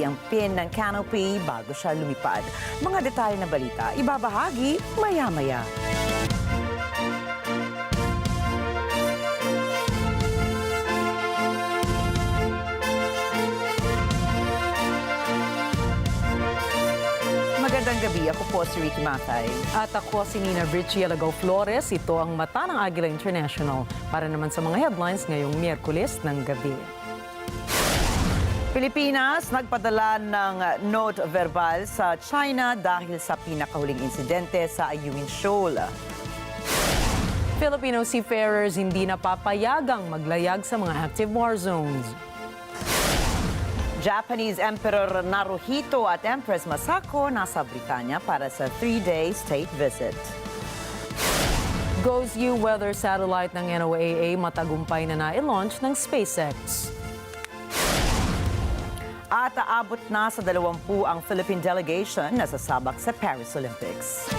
ang pin ng canopy bago siya lumipad. Mga detalye na balita, ibabahagi maya-maya. Magandang gabi, ako po si Ricky Matay. At ako si Nina Virgia Flores. Ito ang mata ng Agila International para naman sa mga headlines ngayong Miyerkules ng gabi. Pilipinas nagpadala ng note verbal sa China dahil sa pinakahuling insidente sa Ayungin Shoal. Filipino seafarers hindi napapayagang maglayag sa mga active war zones. Japanese Emperor Naruhito at Empress Masako nasa Britanya para sa 3-day state visit. GOES-U weather satellite ng NOAA matagumpay na na-launch ng SpaceX. At aabot na sa 20 ang Philippine delegation na sasabak sa Paris Olympics.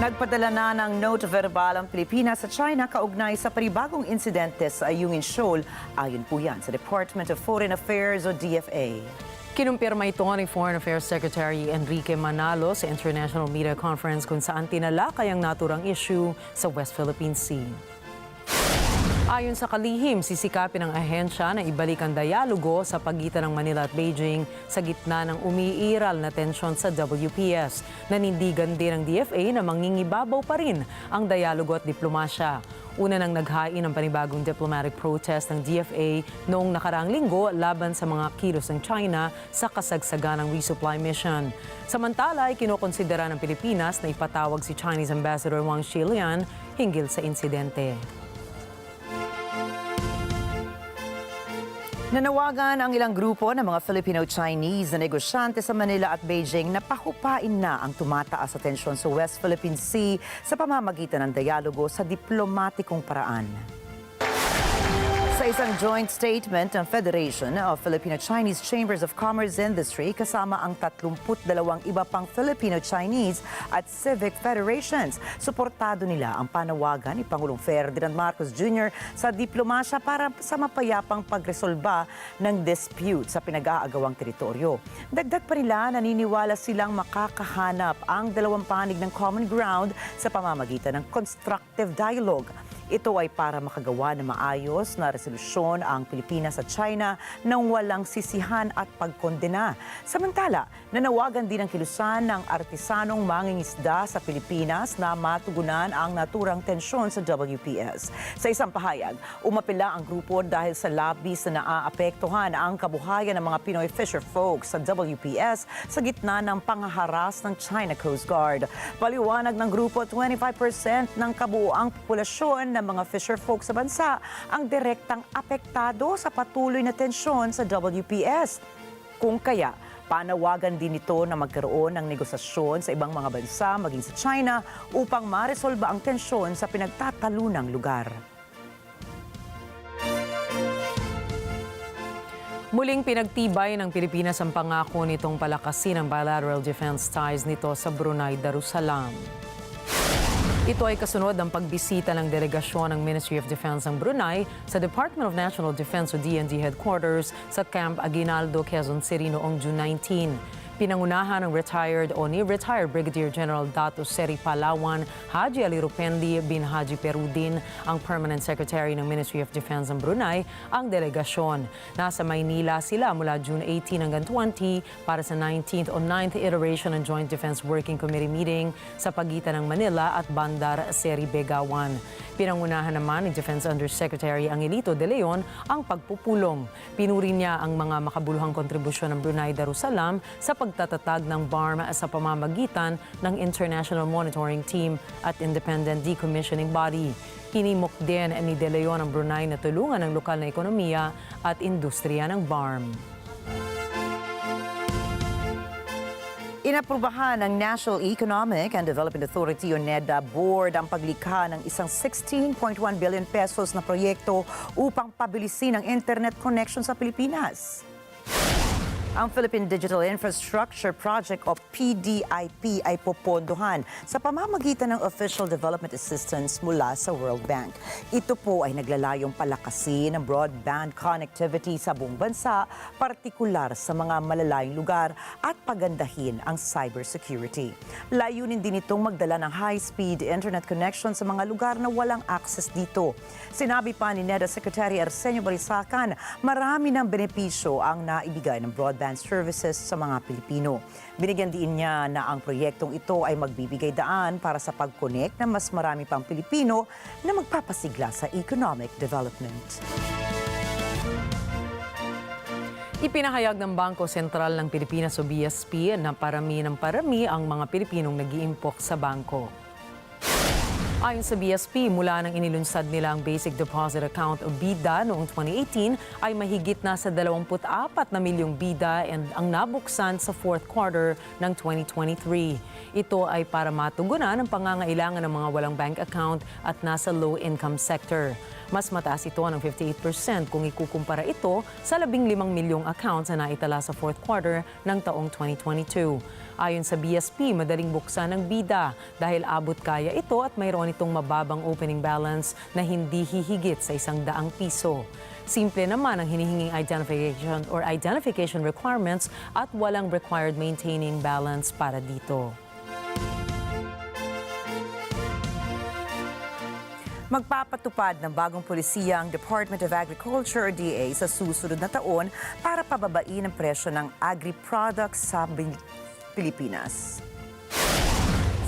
Nagpadala na ng note verbal ang Pilipinas sa China kaugnay sa panibagong insidente sa Ayungin Shoal. Ayon po yan sa Department of Foreign Affairs o DFA. Kinumpirma ito ni Foreign Affairs Secretary Enrique Manalo sa International Media Conference kung saan tinalakay ang naturang issue sa West Philippine Sea. Ayon sa kalihim, sisikapin ng ahensya na ibalik ang dialogo sa pagitan ng Manila at Beijing sa gitna ng umiiral na tensyon sa WPS. Nanindigan din ng DFA na mangingibabaw pa rin ang dialogo at diplomasya. Una nang naghain ng panibagong diplomatic protest ng DFA noong nakaraang linggo laban sa mga kilos ng China sa kasagsagan ng resupply mission. Samantala, ay kinokonsidera ng Pilipinas na ipatawag si Chinese Ambassador Wang Xilian hinggil sa insidente. Nanawagan ang ilang grupo ng mga Filipino-Chinese na negosyante sa Manila at Beijing na pahupain na ang tumataas sa tensyon sa West Philippine Sea sa pamamagitan ng dialogo sa diplomatikong paraan. Sa isang joint statement ng Federation of Filipino-Chinese Chambers of Commerce Industry kasama ang 32 iba pang Filipino-Chinese at civic federations, suportado nila ang panawagan ni Pangulong Ferdinand Marcos Jr. sa diplomasya para sa mapayapang pagresolba ng dispute sa pinag-aagawang teritoryo. Dagdag pa nila, naniniwala silang makakahanap ang dalawang panig ng common ground sa pamamagitan ng constructive dialogue. Ito ay para makagawa ng maayos na resolusyon ang Pilipinas at China nang walang sisihan at pagkondena. Samantala, nanawagan din ang kilusan ng artisanong mangingisda sa Pilipinas na matugunan ang naturang tensyon sa WPS. Sa isang pahayag, umapela ang grupo dahil sa labis na naaapektuhan ang kabuhayan ng mga Pinoy fisher folks sa WPS sa gitna ng panghaharas ng China Coast Guard. Paliwanag ng grupo, 25% ng kabuuang populasyon ng mga fisher folk sa bansa ang direktang apektado sa patuloy na tensyon sa WPS. Kung kaya, panawagan din ito na magkaroon ng negosasyon sa ibang mga bansa, maging sa China, upang maresolba ang tensyon sa pinagtatalunang lugar. Muling pinagtibay ng Pilipinas ang pangako nitong palakasin ang bilateral defense ties nito sa Brunei Darussalam. Ito ay kasunod ng pagbisita ng delegasyon ng Ministry of Defense ng Brunei sa Department of National Defense o DND headquarters sa Camp Aguinaldo, Quezon City noong June 19. Pinangunahan ng retired Brigadier General Dato Seri Palawan, Haji Ali Rupendi bin Haji Perudin, ang Permanent Secretary ng Ministry of Defense ng Brunei, ang delegasyon. Nasa Maynila sila mula June 18 hanggang 20 para sa 19th o 9th iteration ng Joint Defense Working Committee meeting sa pagitan ng Manila at Bandar Seri Begawan. Pinangunahan naman ni Defense Undersecretary Angelito De Leon ang pagpupulong. Pinuri niya ang mga makabuluhang kontribusyon ng Brunei Darussalam sa pagtatatag ng BARM sa pamamagitan ng International Monitoring Team at Independent Decommissioning Body. Hinimok din ni De Leon ang Brunei na tulungan ang lokal na ekonomiya at industriya ng BARM. Inaprubahan ng National Economic and Development Authority o NEDA Board ang paglikha ng isang 16.1 billion pesos na proyekto upang pabilisin ang internet connection sa Pilipinas. Ang Philippine Digital Infrastructure Project o PDIP ay popondohan sa pamamagitan ng Official Development Assistance mula sa World Bank. Ito po ay naglalayong palakasin ng broadband connectivity sa buong bansa, partikular sa mga malalayong lugar at pagandahin ang cybersecurity. Layunin din itong magdala ng high-speed internet connection sa mga lugar na walang access dito. Sinabi pa ni NEDA Secretary Arsenio Barisacan, marami ng benepisyo ang naibigay ng broadband services sa mga Pilipino. Binigyan din niya na ang proyektong ito ay magbibigay daan para sa pag-connect ng mas marami pang Pilipino na magpapasigla sa economic development. Ipinahayag ng Bangko Sentral ng Pilipinas o BSP na parami ng parami ang mga Pilipinong nag-iimpok sa bangko. Ayon sa BSP, mula nang inilunsad nila ang Basic Deposit Account o BIDA noong 2018 ay mahigit na sa 24 na milyong BIDA and ang nabuksan sa fourth quarter ng 2023. Ito ay para matugunan ang pangangailangan ng mga walang bank account at nasa low-income sector. Mas mataas ito ng 58% kung ikukumpara ito sa 15 milyong accounts na naitala sa fourth quarter ng taong 2022. Ayon sa BSP, madaling buksan ng BIDA dahil abot kaya ito at mayroon itong mababang opening balance na hindi hihigit sa 100 piso. Simple naman ang hinihinging identification requirements at walang required maintaining balance para dito. Magpapatupad ng bagong polisiya ang Department of Agriculture o DA sa susunod na taon para pababain ang presyo ng agri-products sa Pilipinas.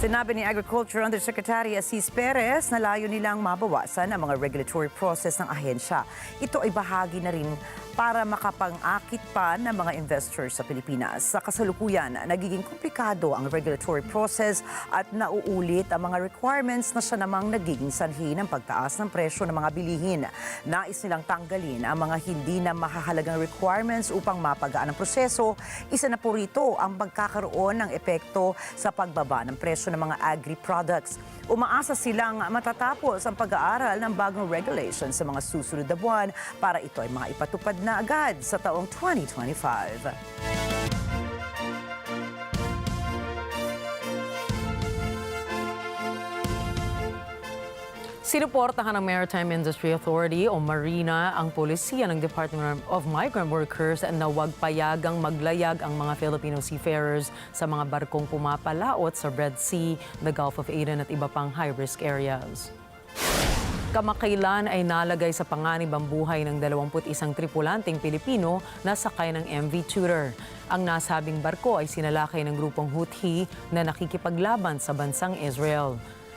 Sinabi ni Agriculture Undersecretary Asis Perez na layo nilang mabawasan ang mga regulatory process ng ahensya. Ito ay bahagi na rin para makapang-akit pa ng mga investors sa Pilipinas. Sa kasalukuyan, nagiging komplikado ang regulatory process at nauulit ang mga requirements na siya namang nagiging sanhi ng pagtaas ng presyo ng mga bilihin. Nais nilang tanggalin ang mga hindi na mahahalagang requirements upang mapagaan ang proseso. Isa na po rito ang pagkakaroon ng epekto sa pagbaba ng presyo ng mga agri-products. Umaasa silang matatapos ang pag-aaral ng bagong regulations sa mga susunod na buwan para ito ay mga ipatupad na agad sa taong 2025. Sinuportahan ng Maritime Industry Authority o Marina ang polisiya ng Department of Migrant Workers na huwag payagang maglayag ang mga Filipino seafarers sa mga barkong pumapalaot sa Red Sea, the Gulf of Aden at iba pang high-risk areas. Kamakailan ay nalagay sa panganib ang buhay ng 21 tripulanteng Pilipino na sakay ng MV Tudor. Ang nasabing barko ay sinalakay ng grupong Houthi na nakikipaglaban sa bansang Israel.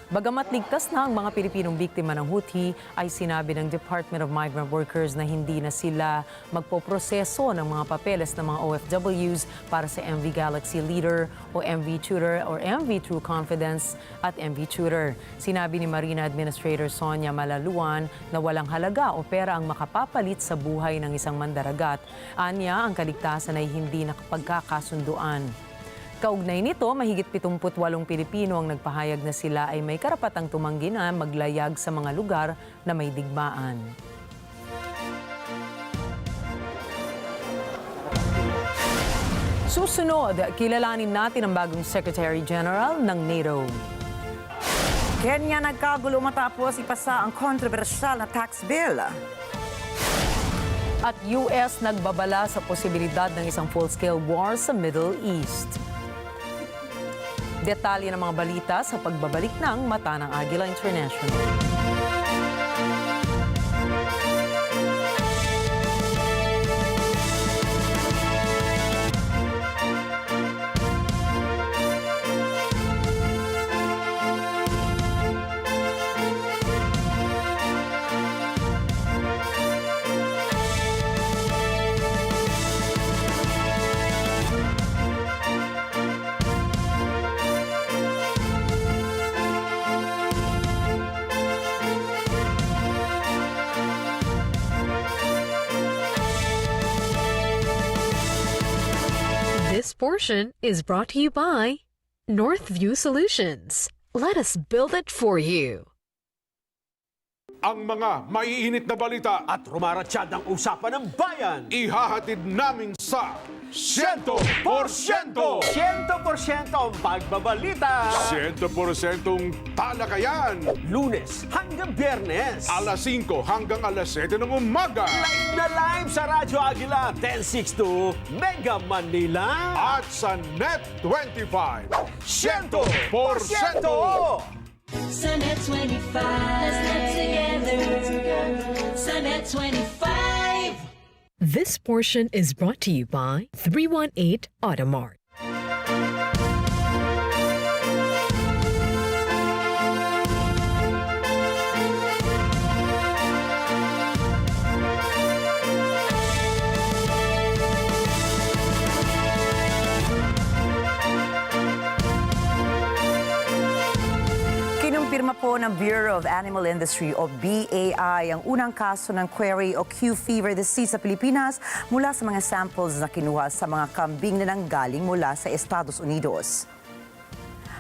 Bagamat ligtas na ang mga Pilipinong biktima ng Houthi, ay sinabi ng Department of Migrant Workers na hindi na sila magpoproseso ng mga papeles ng mga OFWs para sa MV Galaxy Leader o MV Tudor or MV True Confidence at MV Tudor. Sinabi ni Marina Administrator Sonia Malaluan na walang halaga o pera ang makapapalit sa buhay ng isang mandaragat. Anya, ang kaligtasan ay hindi nakapagkakasunduan. Kaugnay nito, mahigit 78 Pilipino ang nagpahayag na sila ay may karapatang tumanggi na maglayag sa mga lugar na may digmaan. Susunod, kilalanin natin ang bagong Secretary General ng NATO. Kenya nagkagulo matapos ipasa ang kontrobersyal na tax bill. At US nagbabala sa posibilidad ng isang full-scale war sa Middle East. Detalye ng mga balita sa pagbabalik ng Mata ng Agila International. portion is brought to you by Northview Solutions. Let us build it for you. Ang mga maiinit na balita At rumaratsyad ang usapan ng bayan. ihahatid namin sa 100%! 100% ang pagbabalita. 100% talakayan! Lunes hanggang Biyernes. Alas 5 hanggang alas 7 ng umaga. Live na live sa Radyo Agila 1062 Mega Manila. At sa Net 25. 100%! Sunet 25. Let's get together. Sunet 25. This portion is brought to you by 318 Automart. Kinumpirma po ng Bureau of Animal Industry o BAI ang unang kaso ng quarry o Q fever disease sa Pilipinas mula sa mga samples na kinuha sa mga kambing na nanggaling mula sa Estados Unidos.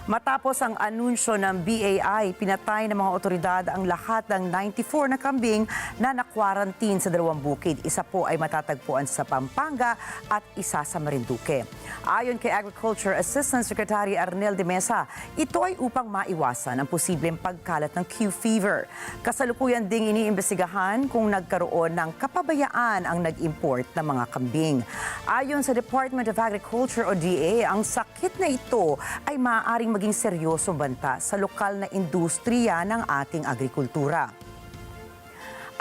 Matapos ang anunsyo ng BAI, pinatay ng mga otoridad ang lahat ng 94 na kambing na nakwarantin sa dalawang bukid. Isa po ay matatagpuan sa Pampanga at isa sa Marinduque. Ayon kay Agriculture Assistant Secretary Arnel de Mesa, ito ay upang maiwasan ang posibleng pagkalat ng Q fever. Kasalukuyan ding iniimbestigahan kung nagkaroon ng kapabayaan ang nag-import ng mga kambing. Ayon sa Department of Agriculture o DA, ang sakit na ito ay maaaring maging seryosong banta sa lokal na industriya ng ating agrikultura.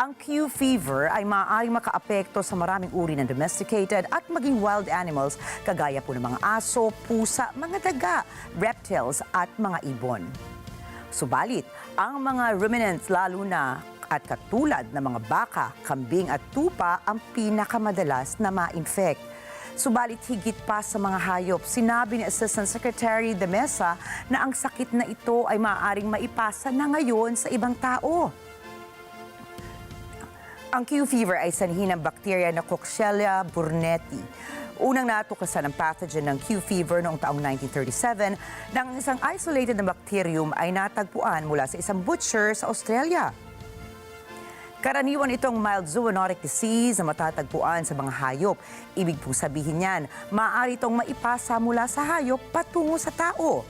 Ang Q fever ay maaaring makaapekto sa maraming uri ng domesticated at maging wild animals kagaya po ng mga aso, pusa, mga daga, reptiles at mga ibon. Subalit, ang mga ruminants lalo na at katulad ng mga baka, kambing at tupa ang pinakamadalas na ma-infect. Subalit higit pa sa mga hayop, sinabi ni Assistant Secretary de Mesa na ang sakit na ito ay maaaring maipasa na ngayon sa ibang tao. Ang Q fever ay sanhi ng bakterya na Coxiella burnetii. Unang natuklasan ng pathogen ng Q fever noong taong 1937 nang isang isolated na bacterium ay natagpuan mula sa isang butcher sa Australia. Karaniwan itong mild zoonotic disease na matatagpuan sa mga hayop. Ibig pong sabihin niyan, maaari itong maipasa mula sa hayop patungo sa tao.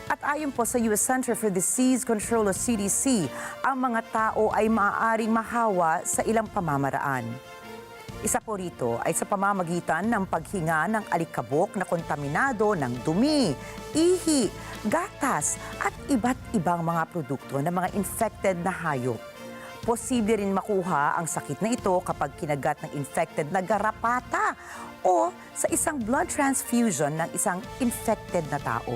At ayon po sa US Center for Disease Control o CDC, ang mga tao ay maaaring mahawa sa ilang pamamaraan. Isa po rito ay sa pamamagitan ng paghinga ng alikabok na kontaminado ng dumi, ihi, gatas at iba't ibang mga produkto ng mga infected na hayop. Posible rin makuha ang sakit na ito kapag kinagat ng infected na garapata o sa isang blood transfusion ng isang infected na tao.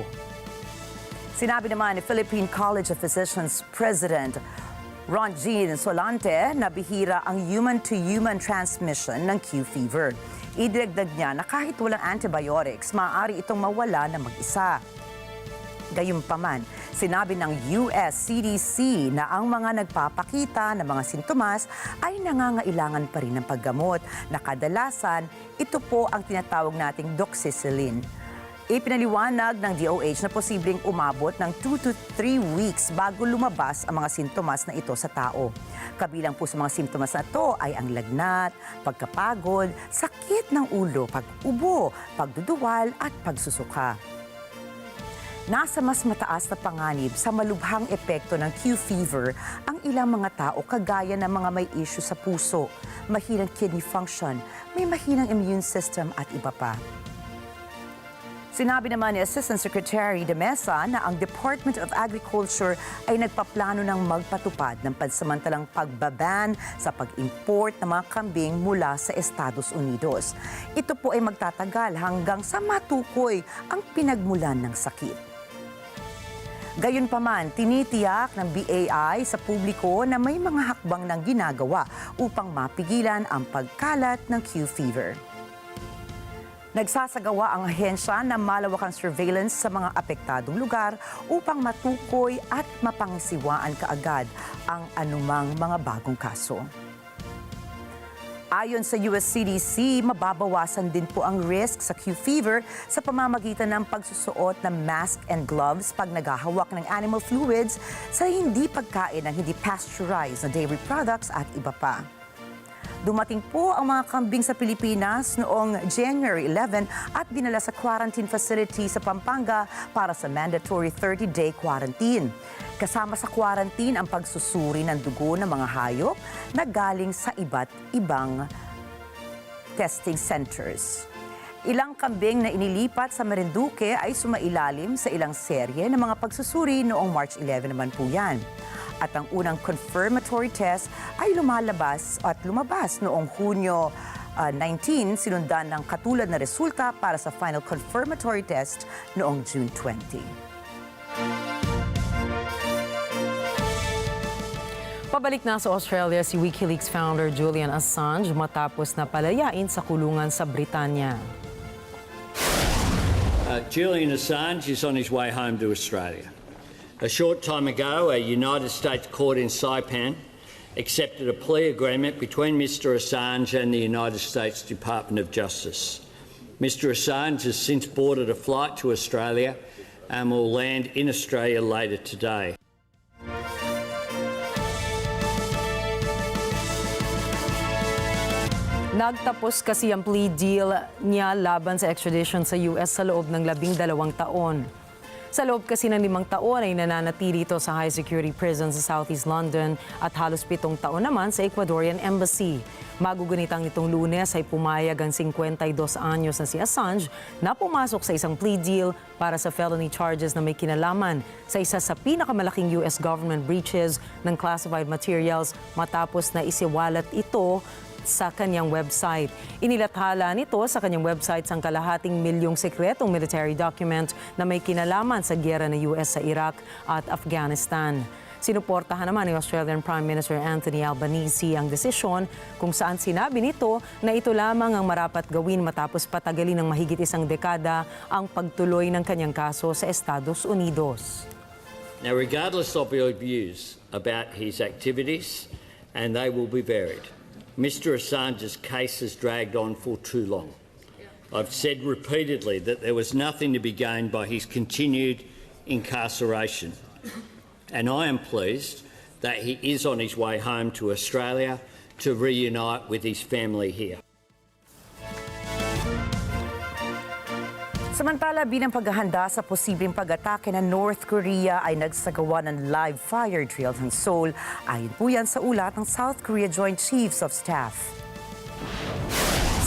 Sinabi naman ni Philippine College of Physicians President Ron Jean Solante na bihira ang human-to-human transmission ng Q fever. Idagdag niya na kahit walang antibiotics, maaari itong mawala na mag-isa. Gayunpaman, sinabi ng US CDC na ang mga nagpapakita ng mga sintomas ay nangangailangan pa rin ng paggamot na kadalasan ito po ang tinatawag nating doxycycline. Ipinaliwanag ng DOH na posibleng umabot ng 2 to 3 weeks bago lumabas ang mga sintomas na ito sa tao. Kabilang po sa mga sintomas na ito ay ang lagnat, pagkapagod, sakit ng ulo, pag-ubo, pagduduwal at pagsusuka. Nasa mas mataas na panganib sa malubhang epekto ng Q fever ang ilang mga tao kagaya ng mga may issue sa puso, mahinang kidney function, may mahinang immune system at iba pa. Sinabi naman ni Assistant Secretary de Mesa na ang Department of Agriculture ay nagpaplano ng magpatupad ng pansamantalang pagbaban sa pag-import ng mga kambing mula sa Estados Unidos. Ito po ay magtatagal hanggang sa matukoy ang pinagmulan ng sakit. Gayunpaman, tinitiyak ng BAI sa publiko na may mga hakbang ng ginagawa upang mapigilan ang pagkalat ng Q fever. Nagsasagawa ang ahensya ng malawakang surveillance sa mga apektadong lugar upang matukoy at mapangisiwaan kaagad ang anumang mga bagong kaso. Ayon sa US CDC, mababawasan din po ang risk sa Q fever sa pamamagitan ng pagsusuot ng mask and gloves pag naghahawak ng animal fluids sa hindi pagkain ng hindi pasteurized na dairy products at iba pa. Dumating po ang mga kambing sa Pilipinas noong January 11 at dinala sa quarantine facility sa Pampanga para sa mandatory 30-day quarantine. Kasama sa quarantine ang pagsusuri ng dugo ng mga hayop na galing sa iba't ibang testing centers. Ilang kambing na inilipat sa Marinduque ay sumailalim sa ilang serye ng mga pagsusuri noong March 11 naman po yan. At ang unang confirmatory test ay lumabas noong Hunyo 19, sinundan ng katulad na resulta para sa final confirmatory test noong June 20. Pabalik na sa Australia si WikiLeaks founder Julian Assange matapos na palayain sa kulungan sa Britanya. Julian Assange is on his way home to Australia. A short time ago, a United States court in Saipan accepted a plea agreement between Mr Assange and the United States Department of Justice. Mr Assange has since boarded a flight to Australia and will land in Australia later today. Nagtapos kasi ang plea deal niya laban sa extradition sa US sa loob ng 12 taon. Sa loob kasi ng 5 taon ay nananatili ito sa high-security prison sa Southeast London at halos 7 taon naman sa Ecuadorian Embassy. Magugunitang nitong Lunes ay pumayag ang 52 anyos na si Assange na pumasok sa isang plea deal para sa felony charges na may kinalaman sa isa sa pinakamalaking US government breaches ng classified materials matapos na isiwalat ito sa kanyang website. Inilathala nito sa kanyang website ang kalahating milyong sekretong military document na may kinalaman sa giyera ng US sa Iraq at Afghanistan. Sinuportahan naman ni Australian Prime Minister Anthony Albanese ang desisyon kung saan sinabi nito na ito lamang ang marapat gawin matapos patagalin ng mahigit 1 dekada ang pagtuloy ng kanyang kaso sa Estados Unidos. Now, regardless of your views about his activities, and they will be varied, Mr Assange's case has dragged on for too long. I've said repeatedly that there was nothing to be gained by his continued incarceration. And I am pleased that he is on his way home to Australia to reunite with his family here. Samantala, bilang paghahanda sa posibleng pag-atake ng North Korea ay nagsagawa ng live fire drills ng Seoul. Ayon po yan sa ulat ng South Korea Joint Chiefs of Staff.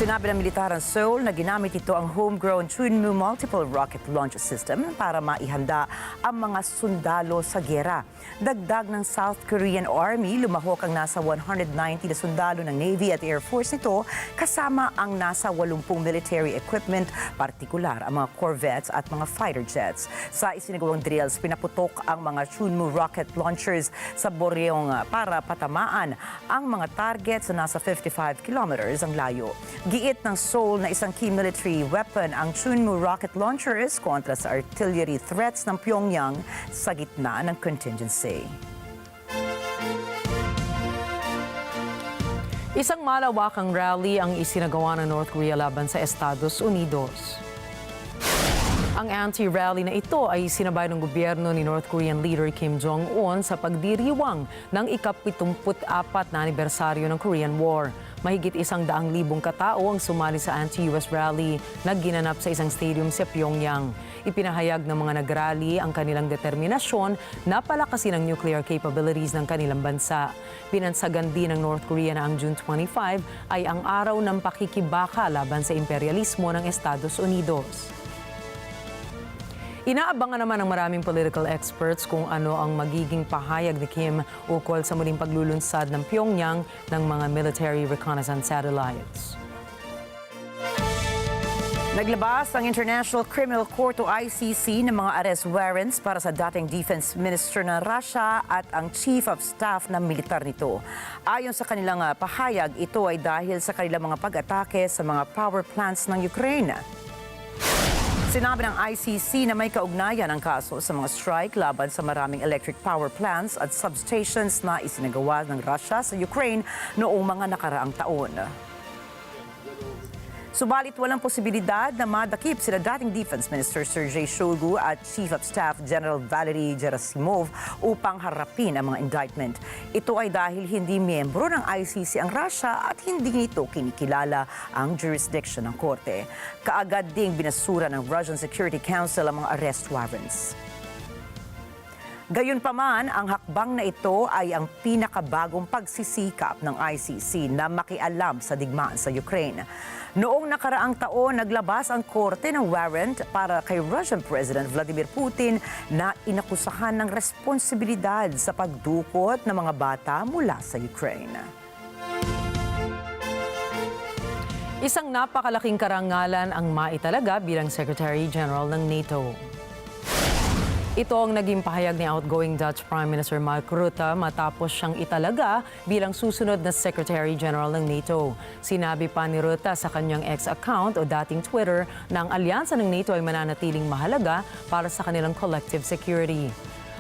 Sinabi ng militar ng Seoul na ginamit ito ang homegrown Chunmoo Multiple Rocket Launch System para maihanda ang mga sundalo sa giyera. Dagdag ng South Korean Army, lumahok ang nasa 190 na sundalo ng Navy at Air Force nito kasama ang nasa 80 military equipment, partikular ang mga corvettes at mga fighter jets. Sa isinagawang drills, pinaputok ang mga Chunmoo rocket launchers sa Boryong para patamaan ang mga targets na nasa 55 kilometers ang layo. Giit ng Seoul na isang key military weapon ang Chunmoo rocket launchers kontra sa artillery threats ng Pyongyang sa gitna ng contingency. Isang malawakang rally ang isinagawa ng North Korea laban sa Estados Unidos. Ang anti-rally na ito ay sinabay ng gobyerno ni North Korean leader Kim Jong-un sa pagdiriwang ng ika-74 na anibersaryo ng Korean War. Mahigit 100,000 katao ang sumali sa anti-US rally na ginanap sa isang stadium sa Pyongyang. Ipinahayag ng mga nagrally ang kanilang determinasyon na palakasin ang nuclear capabilities ng kanilang bansa. Pinansagan din ng North Korea na ang June 25 ay ang araw ng pakikibaka laban sa imperialismo ng Estados Unidos. Inaabangan naman ng maraming political experts kung ano ang magiging pahayag ni Kim ukol sa muling paglulunsad ng Pyongyang ng mga military reconnaissance satellites. Naglabas ang International Criminal Court o ICC ng mga arrest warrants para sa dating Defense Minister ng Russia at ang Chief of Staff ng militar nito. Ayon sa kanilang pahayag, ito ay dahil sa kanilang mga pag-atake sa mga power plants ng Ukraine. Sinabi ng ICC na may kaugnayan ang kaso sa mga strike laban sa maraming electric power plants at substations na isinagawa ng Russia sa Ukraine noong mga nakaraang taon. Subalit walang posibilidad na madakip sila dating Defense Minister Sergei Shoigu at Chief of Staff General Valery Gerasimov upang harapin ang mga indictment. Ito ay dahil hindi miyembro ng ICC ang Russia at hindi nito kinikilala ang jurisdiction ng korte. Kaagad ding binasura ng Russian Security Council ang mga arrest warrants. Gayunpaman, ang hakbang na ito ay ang pinakabagong pagsisikap ng ICC na makialam sa digmaan sa Ukraine. Noong nakaraang taon, naglabas ang korte ng warrant para kay Russian President Vladimir Putin na inakusahan ng responsibilidad sa pagdukot ng mga bata mula sa Ukraine. Isang napakalaking karangalan ang maitalaga bilang Secretary General ng NATO. Ito ang naging pahayag ni outgoing Dutch Prime Minister Mark Rutte matapos siyang italaga bilang susunod na Secretary General ng NATO. Sinabi pa ni Rutte sa kanyang X account o dating Twitter na ang alyansa ng NATO ay mananatiling mahalaga para sa kanilang collective security.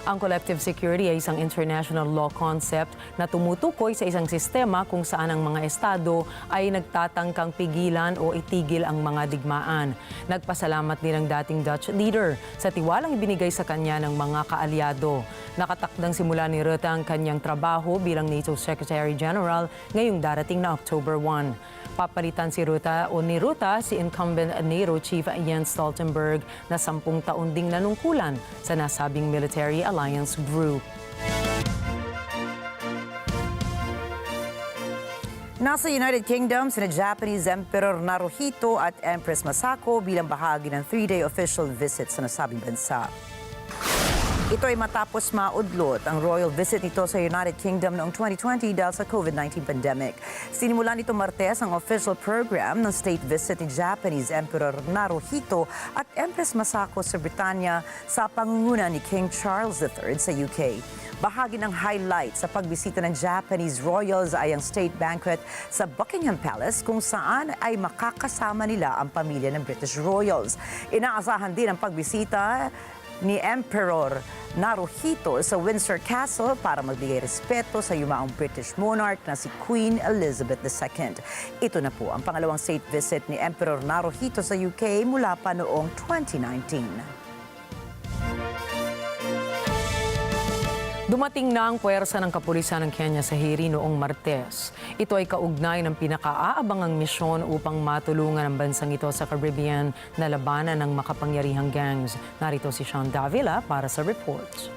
Ang collective security ay isang international law concept na tumutukoy sa isang sistema kung saan ang mga estado ay nagtatangkang pigilan o itigil ang mga digmaan. Nagpasalamat din ang dating Dutch leader sa tiwalang ibinigay sa kanya ng mga kaalyado. Nakatakdang simula ni Rutte ang kanyang trabaho bilang NATO Secretary General ngayong darating na October 1. Papalitan si Rutte si incumbent NATO Chief Jens Stoltenberg na 10 taon ding nanungkulan sa nasabing military alliance group. Nasa United Kingdom, sina Japanese Emperor Naruhito at Empress Masako bilang bahagi ng 3-day official visit sa nasabing bansa. Ito ay matapos maudlot ang royal visit nito sa United Kingdom noong 2020 dahil sa COVID-19 pandemic. Sinimulan nito Martes ang official program ng state visit ni Japanese Emperor Naruhito at Empress Masako sa Britanya sa pangunguna ni King Charles III sa UK. Bahagi ng highlight sa pagbisita ng Japanese royals ay ang state banquet sa Buckingham Palace kung saan ay makakasama nila ang pamilya ng British royals. Inaasahan din ang pagbisita ni Emperor Naruhito sa Windsor Castle para magbigay respeto sa yumaong British monarch na si Queen Elizabeth II. Ito na po ang pangalawang state visit ni Emperor Naruhito sa UK mula pa noong 2019. Dumating na ang puwersa ng kapulisan ng Kenya sa Hiri noong Martes. Ito ay kaugnay ng pinakaaabangang misyon upang matulungan ang bansang ito sa Caribbean na labanan ng makapangyarihang gangs. Narito si Sean Davila para sa report.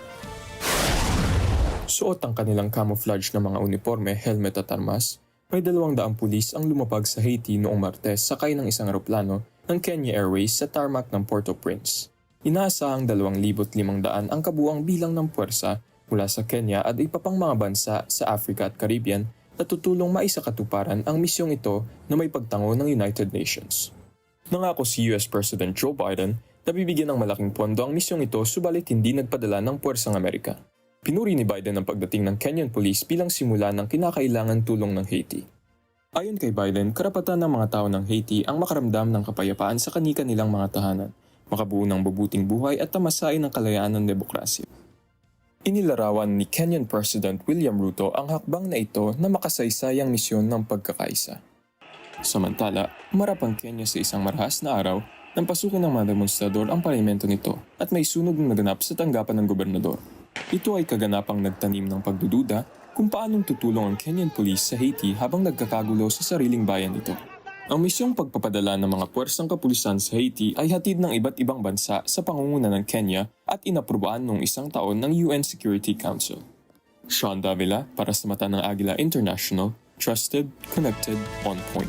Suot ang kanilang camouflage na mga uniforme, helmet at armas. May 200 pulis ang lumapag sa Haiti noong Martes sakay ng isang eroplano ng Kenya Airways sa tarmac ng Port-au-Prince. Inaasahang 2,500 ang kabuang bilang ng puwersa mula sa Kenya at iba pang mga bansa sa Africa at Caribbean na tutulong maisakatuparan ang misyong ito na may pagtango ng United Nations. Nangako si US President Joe Biden na bibigyan ng malaking pondo ang misyong ito subalit hindi nagpadala ng puwersang Amerika. Pinuri ni Biden ang pagdating ng Kenyan police bilang simula ng kinakailangan tulong ng Haiti. Ayon kay Biden, karapatan ng mga tao ng Haiti ang makaramdam ng kapayapaan sa kani-kanilang mga tahanan, makabuo ng mabuting buhay at tamasain ng kalayaan ng demokrasya. Inilarawan ni Kenyan President William Ruto ang hakbang na ito na makasaysayang misyon ng pagkakaisa. Samantala, umarap ang Kenya sa isang marahas na araw nang pasukin ng mga demonstrador ang parlamento nito at may sunog na naganap sa tanggapan ng gobernador. Ito ay kaganapang nagtanim ng pagdududa kung paanong tutulong ang Kenyan police sa Haiti habang nagkakagulo sa sariling bayan nito. Ang misyong pagpapadala ng mga puwersang kapulisan sa Haiti ay hatid ng iba't ibang bansa sa pangunguna ng Kenya at inaprobaan noong 1 taon ng UN Security Council. Sean Davila para sa mata ng Agila International, trusted, connected, on point.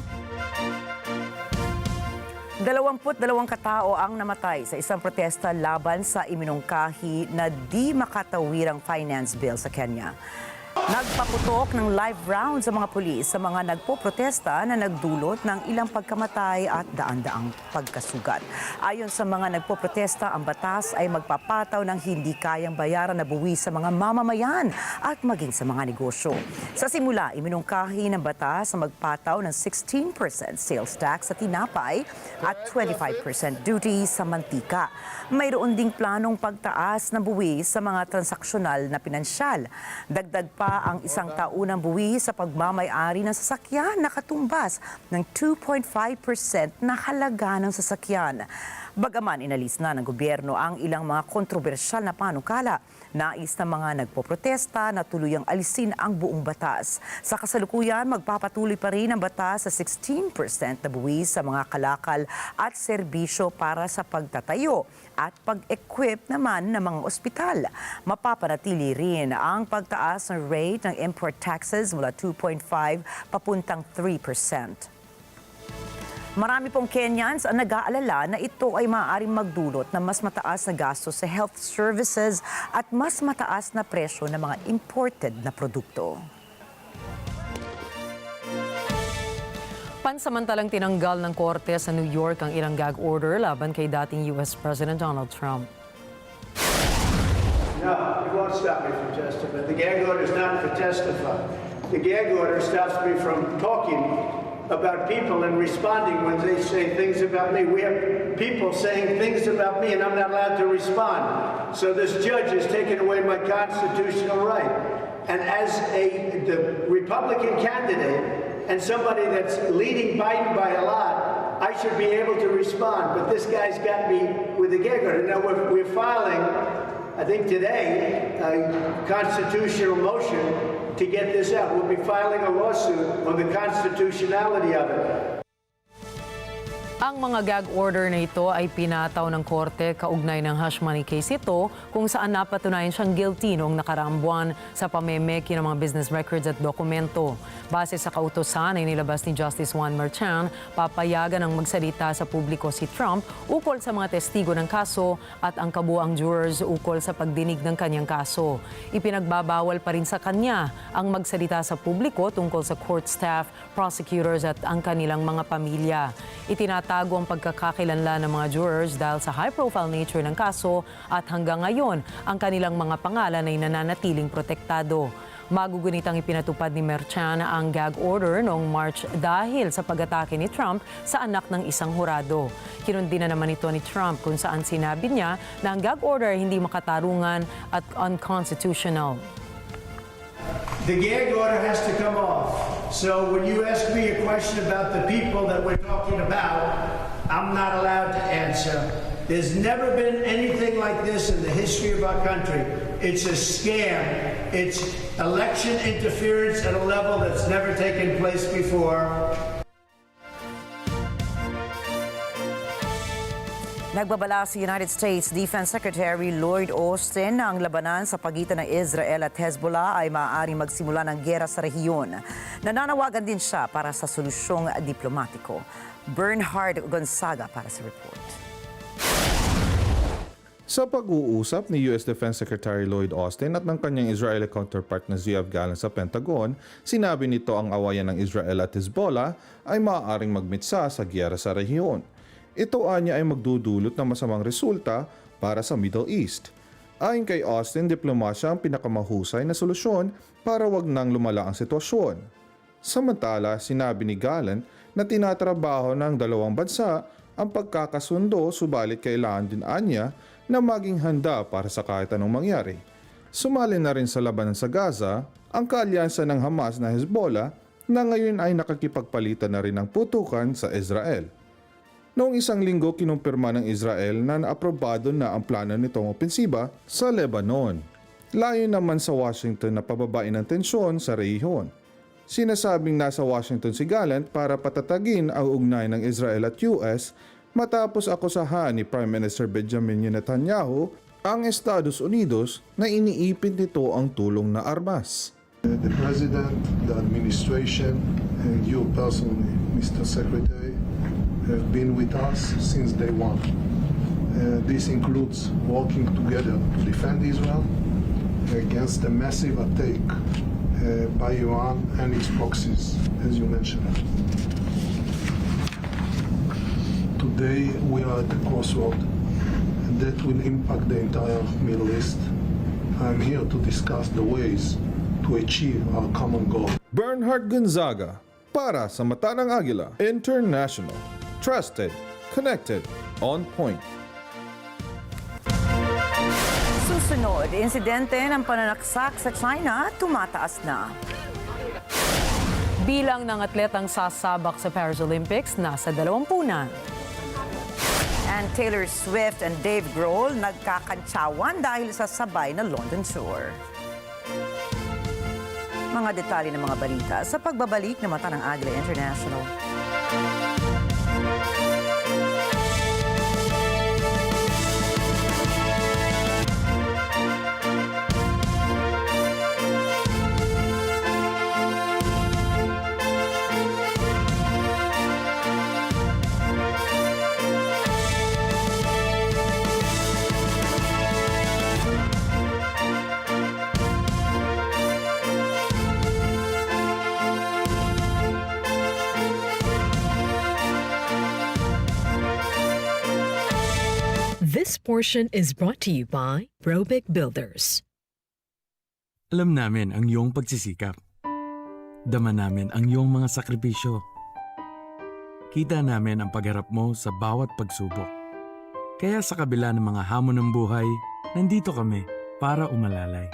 22 katao ang namatay sa isang protesta laban sa iminungkahi na di makatawirang finance bill sa Kenya. Nagpaputok ng live round sa mga pulis sa mga nagpoprotesta na nagdulot ng ilang pagkamatay at daan-daang pagkasugat. Ayon sa mga nagpoprotesta, ang batas ay magpapataw ng hindi kayang bayaran na buwis sa mga mamamayan at maging sa mga negosyo. Sa simula, iminungkahi ng batas na magpataw ng 16% sales tax sa tinapay at 25% duty sa mantika. Mayroon ding planong pagtaas ng buwis sa mga transaksyonal na pinansyal. Dagdag pa pa ang isang taunang buwis sa pagmamay-ari ng sasakyan na katumbas ng 2.5% na halaga ng sasakyan. Bagaman inalis na ng gobyerno ang ilang mga kontrobersyal na panukala, nais ng mga nagpoprotesta na tuluyang alisin ang buong batas. Sa kasalukuyan, magpapatuloy pa rin ang batas sa 16% na buwis sa mga kalakal at serbisyo para sa pagtatayo at pag-equip naman ng mga ospital. Mapapanatili rin ang pagtaas ng rate ng import taxes mula 2.5 papuntang 3%. Marami pong Kenyans ang nag-aalala na ito ay maaaring magdulot ng mas mataas na gastos sa health services at mas mataas na presyo ng mga imported na produkto. Pansamantalang tinanggal ng korte sa New York ang ilang gag order laban kay dating US President Donald Trump. No, it won't stop me from testifying. The gag order is not for testifying. The gag order stops me from talking about people and responding when they say things about me. We have people saying things about me and I'm not allowed to respond. So this judge has taken away my constitutional right. And as the Republican candidate and somebody that's leading Biden by a lot, I should be able to respond. But this guy's got me with the gag order. Now we're filing, I think today, a constitutional motion to get this out. We'll be filing a lawsuit on the constitutionality of it. Ang mga gag order na ito ay pinataw ng korte kaugnay ng hush money case ito kung saan napatunayan siyang guilty noong nakaraang buwan sa pamemeki ng mga business records at dokumento. Base sa kautosan ay nilabas ni Justice Juan Merchan, papayagan ng magsalita sa publiko si Trump ukol sa mga testigo ng kaso at ang kabuuang jurors ukol sa pagdinig ng kanyang kaso. Ipinagbabawal pa rin sa kanya ang magsalita sa publiko tungkol sa court staff, prosecutors at ang kanilang mga pamilya. Itinatago ang pagkakakilanlan ng mga jurors dahil sa high-profile nature ng kaso at hanggang ngayon ang kanilang mga pangalan ay nananatiling protektado. Magugunitang ipinatupad ni Merchan ang gag order noong March dahil sa pag-atake ni Trump sa anak ng isang hurado. Kinundi na naman ito ni Trump kung saan sinabi niya na ang gag order ay hindi makatarungan at unconstitutional. The gag order has to come off. So when you ask me a question about the people that we're talking about, I'm not allowed to answer. There's never been anything like this in the history of our country. It's a scam. It's election interference at a level that's never taken place before. Nagbabala si United States Defense Secretary Lloyd Austin na ang labanan sa pagitan ng Israel at Hezbollah ay maaaring magsimula ng giyera sa rehiyon. Nananawagan din siya para sa solusyong diplomatiko. Bernhard Gonzaga para sa report. Sa pag-uusap ni US Defense Secretary Lloyd Austin at ng kanyang Israeli counterpart na Yoav Gallant sa Pentagon, sinabi nito ang awayan ng Israel at Hezbollah ay maaaring magmitsa sa giyera sa rehiyon. Ito anya ay magdudulot ng masamang resulta para sa Middle East. Ayon kay Austin, diplomasya ang pinakamahusay na solusyon para wag nang lumala ang sitwasyon. Samantala, sinabi ni Gallant na tinatrabaho ng dalawang bansa ang pagkakasundo subalit kailangan din anya na maging handa para sa kahit anong mangyari. Sumali na rin sa labanan sa Gaza ang kaalyansa ng Hamas na Hezbollah na ngayon ay nakakipagpalitan na rin ng putukan sa Israel. Noong isang linggo, kinumpirma ng Israel na naaprobado na ang plano nitong opensiba sa Lebanon. Layo naman sa Washington na pababain ang tensyon sa rehiyon. Sinasabing nasa Washington si Gallant para patatagin ang ugnayan ng Israel at US matapos akusahan ni Prime Minister Benjamin Netanyahu ang Estados Unidos na iniipit nito ang tulong na armas. The President, the Administration, and you personally, Mr. Secretary, have been with us since day one. This includes working together to defend Israel against the massive attack by Iran and its proxies, as you mentioned. Today we are at the crossroad, and that will impact the entire Middle East. I'm here to discuss the ways to achieve our common goal. Bernhard Gonzaga para sa Mata ng Agila International. Trusted, connected, on point. Susunod, insidente ng pananaksak sa China tumataas na. Bilang ng atletang sasabak sa Paris Olympics, nasa 20 na. And Taylor Swift and Dave Grohl nagkakantsawan dahil sa sabay na London tour. Mga detalye ng mga balita sa pagbabalik na mata ng Agila International. This portion is brought to you by Robic Builders. Alam namin ang iyong pagsisikap. Dama namin ang iyong mga sakripisyo. Kita namin ang pagharap mo sa bawat pagsubok. Kaya sa kabila ng mga hamon ng buhay, nandito kami para umalalay.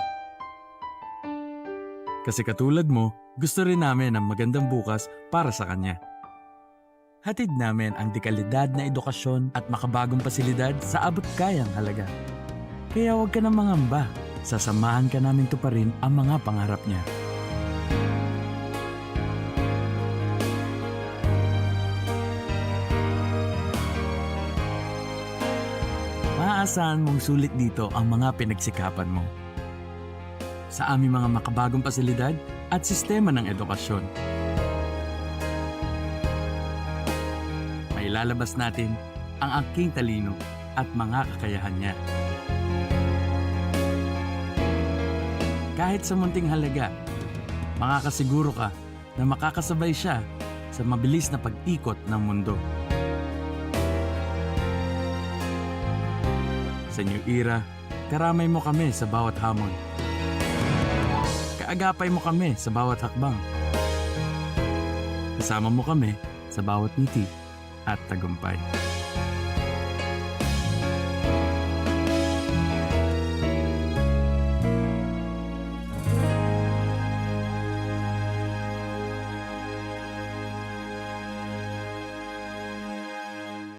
Kasi katulad mo, gusto rin namin ang magandang bukas para sa kanya. Hatid namin ang dekalidad na edukasyon at makabagong pasilidad sa abot kayang halaga. Kaya huwag ka na mangamba. Sasamahan ka namin tuparin ang mga pangarap niya. Maaasahan mong sulit dito ang mga pinagsikapan mo. Sa aming mga makabagong pasilidad at sistema ng edukasyon. Ilalabas natin ang aking talino at mga kakayahan niya. Kahit sa munting halaga, makakasiguro ka na makakasabay siya sa mabilis na pag-ikot ng mundo. Sa new era, karamay mo kami sa bawat hamon. Kaagapay mo kami sa bawat hakbang. Kasama mo kami sa bawat ngiti at tagumpay.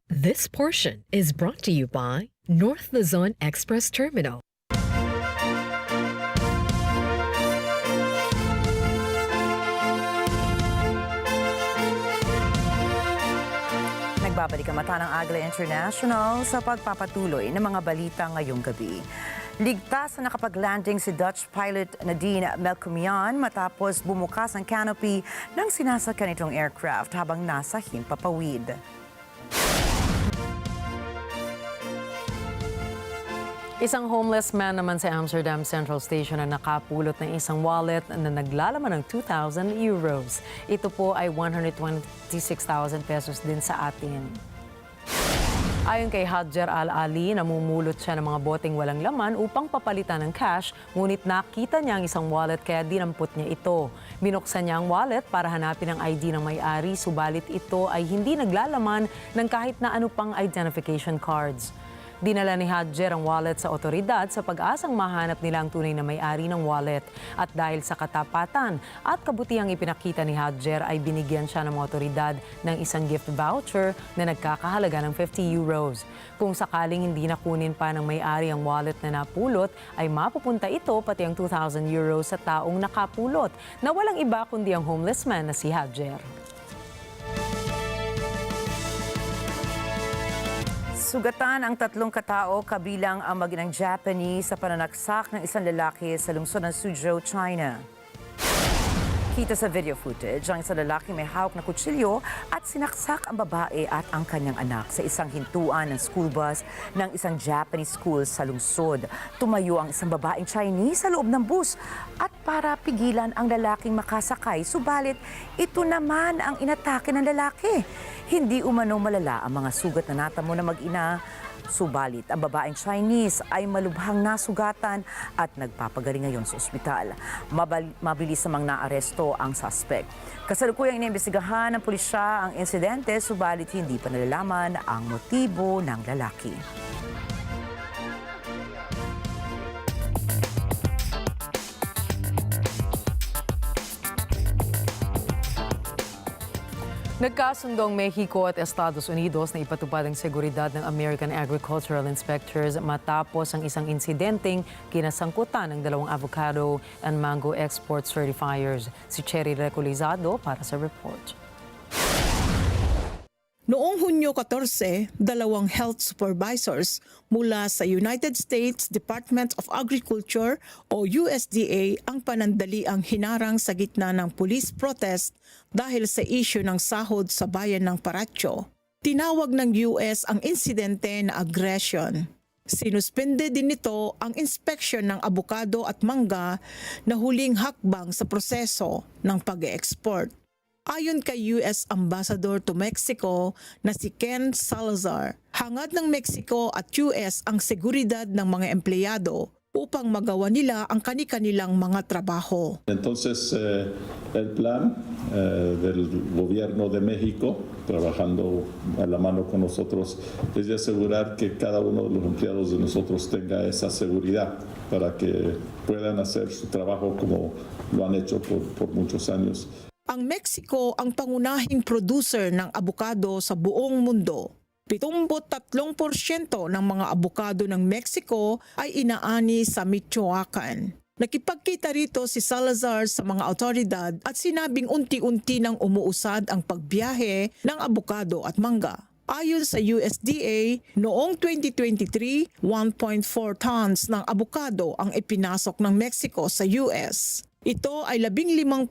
This portion is brought to you by North Luzon Express Terminal. Nagbabalik ang mata ng Agila International sa pagpapatuloy ng mga balita ngayong gabi. Ligtas na nakapag-landing si Dutch pilot Nadine Melkumian matapos bumukas ang canopy ng sinasakyan nitong aircraft habang nasa himpapawid. Isang homeless man naman sa Amsterdam Central Station na nakapulot ng isang wallet na naglalaman ng 2,000 euros. Ito po ay 126,000 pesos din sa atin. Ayon kay Hadjer Al-Ali, namumulot siya ng mga boteng walang laman upang papalitan ng cash, ngunit nakita niya ang isang wallet kaya dinampot niya ito. Binuksan niya ang wallet para hanapin ang ID ng may-ari, subalit ito ay hindi naglalaman ng kahit na ano pang identification cards. Dinala ni Hadjer ang wallet sa otoridad sa pag-asang mahanap nila ang tunay na may-ari ng wallet. At dahil sa katapatan at kabutihang ipinakita ni Hadjer ay binigyan siya ng mga otoridad ng isang gift voucher na nagkakahalaga ng 50 euros. Kung sakaling hindi nakunin pa ng may-ari ang wallet na napulot, ay mapupunta ito pati ang 2,000 euros sa taong nakapulot na walang iba kundi ang homeless man na si Hadjer. Sugatan ang 3 katao kabilang ang mag-inang Japanese sa pananaksak ng isang lalaki sa lungsod ng Suzhou, China. Kita sa video footage, ang isang lalaki may hawak na kutsilyo at sinaksak ang babae at ang kanyang anak sa isang hintuan ng school bus ng isang Japanese school sa lungsod. Tumayo ang isang babaeng Chinese sa loob ng bus at para pigilan ang lalaking makasakay, subalit ito naman ang inatake ng lalaki. Hindi umano malala ang mga sugat na natamo na mag-ina. Subalit, ang babaeng Chinese ay malubhang nasugatan at nagpapagaling ngayon sa ospital. Mabilis namang naaresto ang suspect. Kasalukuyang inimbestigahan ng pulisya ang insidente, subalit hindi pa nalalaman ang motibo ng lalaki. Nagkasundo ang Mexico at Estados Unidos na ipatupad ang seguridad ng American agricultural inspectors matapos ang isang insidenteng kinasangkutan ng dalawang avocado and mango export certifiers. Si Cherry Recolizado para sa report. Noong Hunyo 14, dalawang health supervisors mula sa United States Department of Agriculture o USDA ang panandaliang hinarang sa gitna ng police protest dahil sa issue ng sahod sa bayan ng Paracho. Tinawag ng US ang insidente na aggression. Sinuspende din nito ang inspeksyon ng abukado at mangga na huling hakbang sa proseso ng pag-export. Ayon kay US Ambassador to Mexico na si Ken Salazar, hangad ng Mexico at US ang seguridad ng mga empleyado upang magawa nila ang kani-kanilang mga trabaho. Entonces, el plan del gobierno de México, trabajando a la mano con nosotros, es de asegurar que cada uno de los empleados de nosotros tenga esa seguridad para que puedan hacer su trabajo como lo han hecho por muchos años. Ang Mexico ang pangunahing producer ng abukado sa buong mundo. 73% ng mga abukado ng Mexico ay inaani sa Michoacan. Nakipagkita rito si Salazar sa mga autoridad at sinabing unti-unti nang umuusad ang pagbiyahe ng abukado at mangga. Ayon sa USDA, noong 2023, 1.4 tons ng abukado ang ipinasok ng Mexico sa US. Ito ay 15%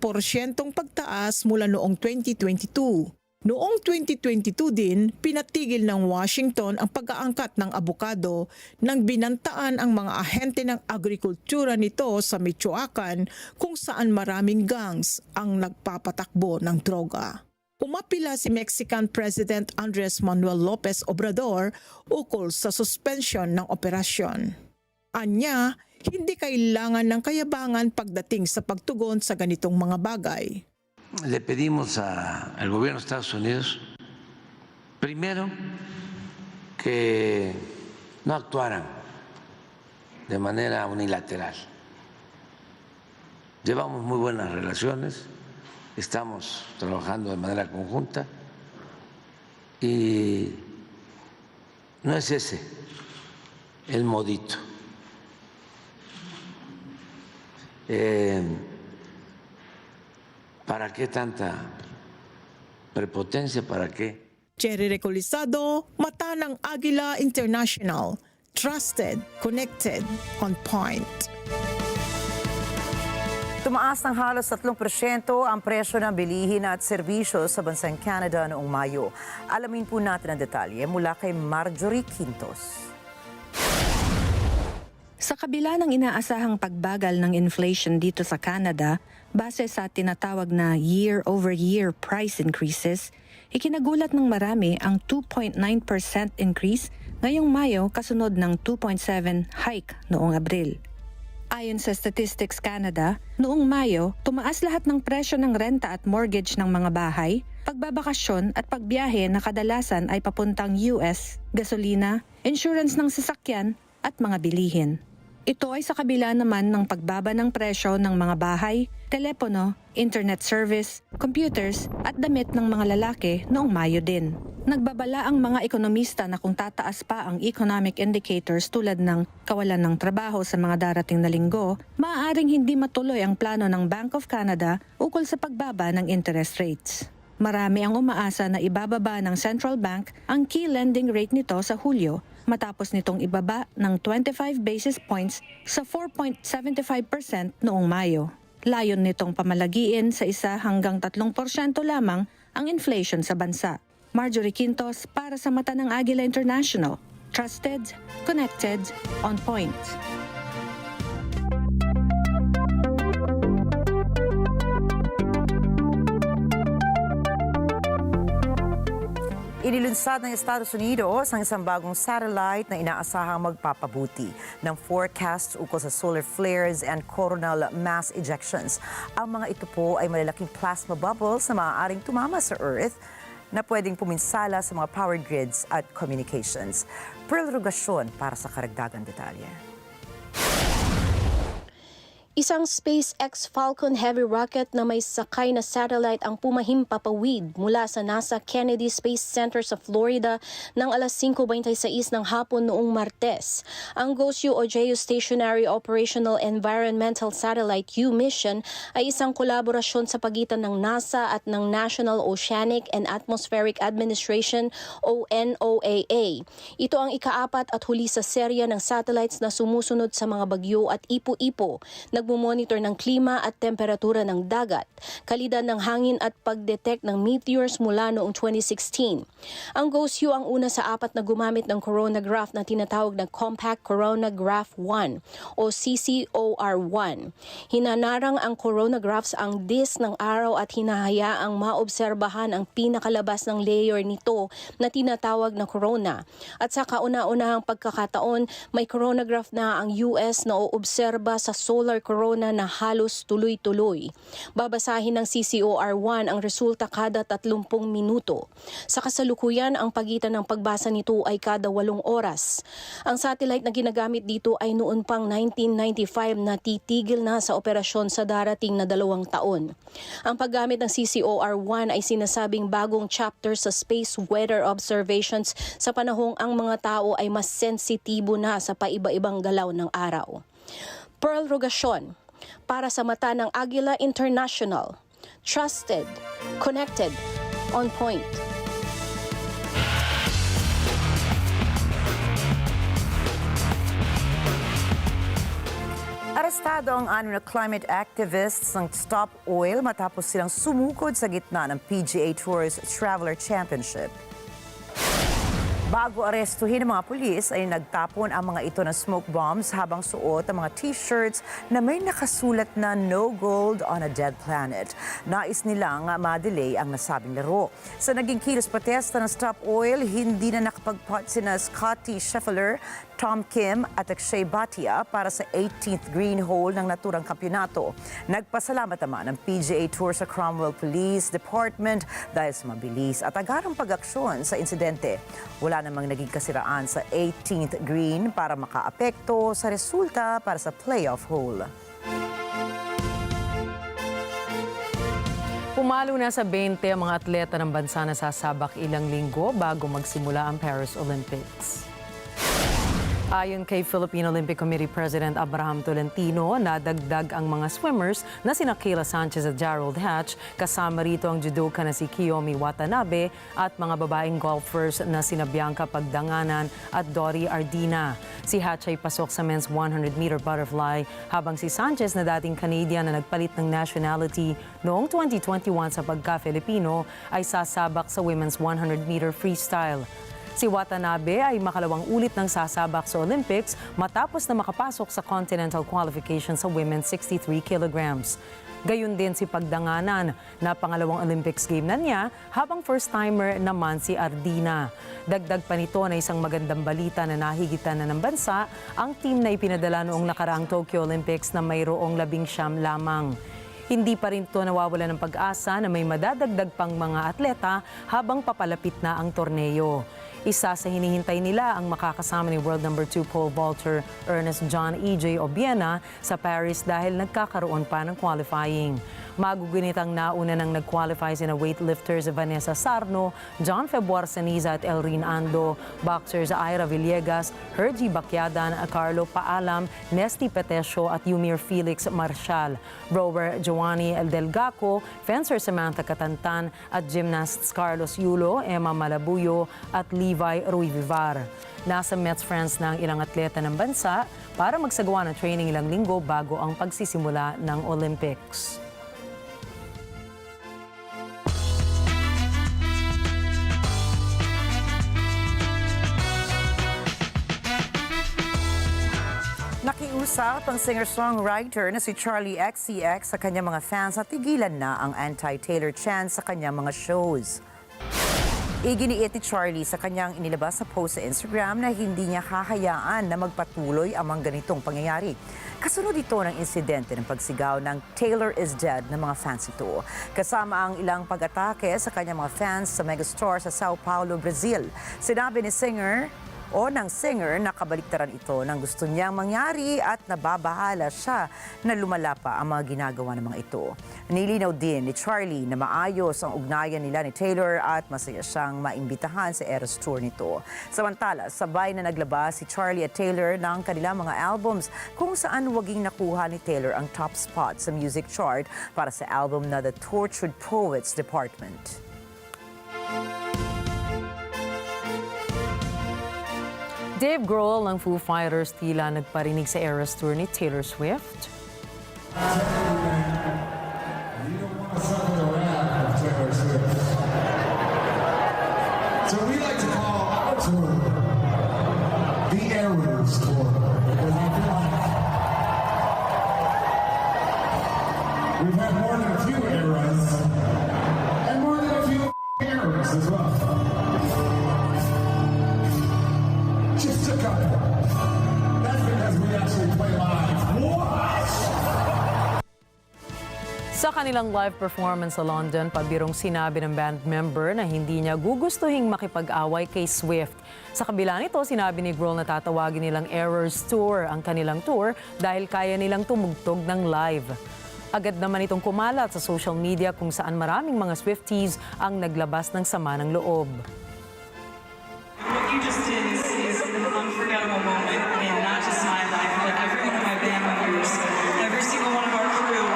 pagtaas mula noong 2022. Noong 2022 din, pinatigil ng Washington ang pag-aangkat ng abukado nang binantaan ang mga ahente ng agrikultura nito sa Michoacan kung saan maraming gangs ang nagpapatakbo ng droga. Umapila si Mexican President Andres Manuel Lopez Obrador ukol sa suspension ng operasyon. Anya, hindi kailangan ng kayabangan pagdating sa pagtugon sa ganitong mga bagay. Le pedimos al gobierno de Estados Unidos, primero, que no actuaran de manera unilateral. Llevamos muy buenas relaciones, estamos trabajando de manera conjunta y no es ese el modito. ¿Para qué tanta prepotencia? ¿Para qué? Cherry Recolizado, mata ng Agila International. Trusted, connected, on point. Tumaas ng halos 3% ang presyo ng bilihin at serbisyo sa bansang Canada noong Mayo. Alamin po natin ang detalye mula kay Marjorie Quintos. Sa kabila ng inaasahang pagbagal ng inflation dito sa Canada, base sa tinatawag na year-over-year price increases, ikinagulat ng marami ang 2.9% increase ngayong Mayo kasunod ng 2.7% hike noong Abril. Ayon sa Statistics Canada, noong Mayo, tumaas lahat ng presyo ng renta at mortgage ng mga bahay, pagbabakasyon at pagbiyahe na kadalasan ay papuntang US, gasolina, insurance ng sasakyan at mga bilihin. Ito ay sa kabila naman ng pagbaba ng presyo ng mga bahay, telepono, internet service, computers at damit ng mga lalaki noong Mayo din. Nagbabala ang mga ekonomista na kung tataas pa ang economic indicators tulad ng kawalan ng trabaho sa mga darating na linggo, maaaring hindi matuloy ang plano ng Bank of Canada ukol sa pagbaba ng interest rates. Marami ang umaasa na ibababa ng Central Bank ang key lending rate nito sa Hulyo matapos nitong ibaba ng 25 basis points sa 4.75% noong Mayo. Layon nitong pamalagiin sa 1 hanggang 3% lamang ang inflation sa bansa. Marjorie Quintos para sa Mata ng Agila International. Trusted, connected, on point. Inilunsad ng Estados Unidos ang isang bagong satellite na inaasahang magpapabuti ng forecasts ukol sa solar flares and coronal mass ejections. Ang mga ito po ay malalaking plasma bubbles na maaaring tumama sa Earth na pwedeng puminsala sa mga power grids at communications. Pearl Rugasyon para sa karagdagang detalye. Isang SpaceX Falcon Heavy rocket na may sakay na satellite ang pumahim-papawid mula sa NASA Kennedy Space Center sa Florida ng alas 5:26 ng hapon noong Martes. Ang GOES-U o Geostationary Operational Environmental Satellite U mission ay isang kolaborasyon sa pagitan ng NASA at ng National Oceanic and Atmospheric Administration o NOAA. Ito ang ika-4 at huli sa serya ng satellites na sumusunod sa mga bagyo at ipo-ipo. Nagmumonitor ng klima at temperatura ng dagat, kalidad ng hangin at pag-detect ng meteors mula noong 2016. Ang GOES-U ang una sa 4 na gumamit ng coronagraph na tinatawag na Compact Coronagraph 1 o CCOR-1. Hinanarang ang coronagraphs ang disk ng araw at hinahayaang maobserbahan ang pinakalabas ng layer nito na tinatawag na corona. At sa kauna-unahang pagkakataon, may coronagraph na ang US na oobserba sa solar corona na halos tuloy-tuloy. Babasahin ng CCOR-1 ang resulta kada 30 minuto. Sa kasalukuyan, ang pagitan ng pagbasa nito ay kada 8 oras. Ang satellite na ginagamit dito ay noon pang 1995 na titigil na sa operasyon sa darating na 2 taon. Ang paggamit ng CCOR-1 ay sinasabing bagong chapter sa space weather observations sa panahong ang mga tao ay mas sensitibo na sa paiba-ibang galaw ng araw. Pearl Rogacion, para sa mata ng Agila International. Trusted, connected, on point. Arestado ang 6 na climate activists ng Stop Oil matapos silang sumukod sa gitna ng PGA Tour's Traveler Championship. Bago arestuhin ng mga pulis ay nagtapon ang mga ito ng smoke bombs habang suot ang mga t-shirts na may nakasulat na "No Gold on a Dead Planet". Nais nilang ma-delay ang nasabing laro. Sa naging kilos protesta ng Stop Oil, hindi na nakapag-putt sina Scotty Scheffler, Tom Kim at Akshay Bhatia para sa 18th green hole ng naturang kampyonato. Nagpasalamat naman ang PGA Tour sa Cromwell Police Department dahil sa mabilis at agarang pag-aksyon sa insidente. Wala namang naging kasiraan sa 18th green para makaapekto sa resulta para sa playoff hole. Pumalo na sa 20 ang mga atleta ng bansa na sasabak ilang linggo bago magsimula ang Paris Olympics. Ayon kay Philippine Olympic Committee President Abraham Tolentino, nadagdag ang mga swimmers na sina Kayla Sanchez at Gerald Hatch, kasama rito ang judoka na si Kiyomi Watanabe at mga babaeng golfers na sina Bianca Pagdanganan at Dori Ardina. Si Hatch ay pasok sa men's 100-meter butterfly, habang si Sanchez na dating Canadian na nagpalit ng nationality noong 2021 sa pagka-Filipino ay sasabak sa women's 100-meter freestyle. Si Watanabe ay makalawang ulit ng sasabak sa Olympics matapos na makapasok sa continental qualification sa women's 63 kilograms. Gayun din si Pagdanganan na pangalawang Olympics game na niya, habang first-timer naman si Ardina. Dagdag pa nito na isang magandang balita na nahigitan na ng bansa ang team na ipinadala noong nakaraang Tokyo Olympics na mayroong 19 lamang. Hindi pa rin ito nawawala ng pag-asa na may madadagdag pang mga atleta habang papalapit na ang torneo. Isa sa hinihintay nila ang makakasama ni world number 2 pole vaulter Ernest John E.J. Obiena sa Paris dahil nagkakaroon pa ng qualifying. Magugunit ang nauna nang nag-qualify sina weightlifters Vanessa Sarno, John Februar Saniza at Elrin Ando, boxers Ira Villegas, Hergy Bacyadan, Carlo Paalam, Nesty Petesio at Yumir Felix Marshal, rower Giovanni Delgaco, fencer Samantha Catantan at gymnasts Carlos Yulo, Emma Malabuyo at Levi Ruivivar. Nasa Mets France na ang ilang atleta ng bansa para magsagawa ng training ilang linggo bago ang pagsisimula ng Olympics. Nakiusap ang singer-songwriter na si Charlie XCX sa kanyang mga fans at tigilan na ang anti-Taylor chants sa kanyang mga shows. Iginiit ni Charlie sa kanyang inilabas na post sa Instagram na hindi niya hahayaan na magpatuloy ang mga ganitong pangyayari. Kasunod ito ng insidente ng pagsigaw ng "Taylor is dead" ng mga fans ito. Kasama ang ilang pag-atake sa kanyang mga fans sa megastar sa Sao Paulo, Brazil. Sinabi ni singer o ng singer na kabaliktaran ito ng gusto niyang mangyari at nababahala siya na lumala pa ang mga ginagawa ng mga ito. Nilinaw din ni Charlie na maayos ang ugnayan nila ni Taylor at masaya siyang maimbitahan sa Eras Tour nito. Samantala, sabay na naglabas si Charlie at Taylor ng kanilang mga albums kung saan waging nakuha ni Taylor ang top spot sa music chart para sa album na The Tortured Poets Department. Dave Grohl ng Foo Fighters tila nagparinig sa Eras Tour ni Taylor Swift. So we like to call our tour the Eras Tour. Because I feel like we've had more than a few eras and more than a few eras as well. Just a couple. That's because we actually play live. What? Sa kanilang live performance sa London, pabirong sinabi ng band member na hindi niya gugustuhing makipag-away kay Swift. Sa kabila nito, sinabi ni Grohl na tatawagin nilang Eras Tour ang kanilang tour dahil kaya nilang tumugtog ng live. Agad naman itong kumalat sa social media kung saan maraming mga Swifties ang naglabas ng sama ng loob. What you just did is an unforgettable moment in not just my life, but every one of my band members, every single one of our crew.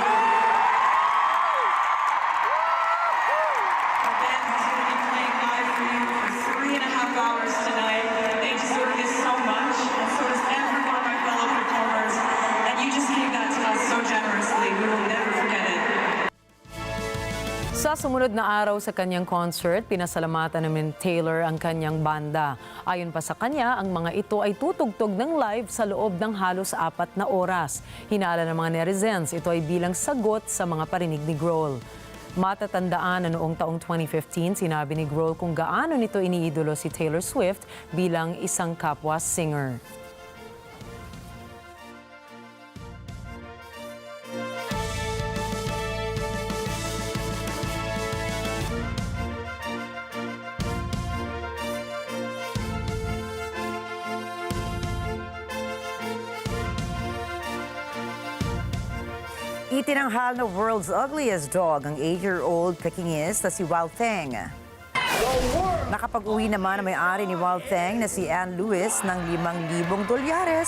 Our band is going to be playing live for you for 3.5 hours tonight. They deserve this so much, and so does every one of my fellow performers. And you just gave that to us so generously. We will never forget it. Sa sumunod na araw sa kanyang concert, pinasalamatan namin Taylor ang kanyang banda. Ayon pa sa kanya, ang mga ito ay tutugtog ng live sa loob ng halos 4 na oras. Hinala ng mga netizens, ito ay bilang sagot sa mga parinig ni Grohl. Matatandaan na noong taong 2015, sinabi ni Grohl kung gaano nito iniidolo si Taylor Swift bilang isang kapwa singer. Itinanghal na world's ugliest dog ang 8-year-old Pekingese na si Wild Thing. Nakapag-uwi naman ang may-ari ni Wild Thing na si Ann Lewis ng $5,000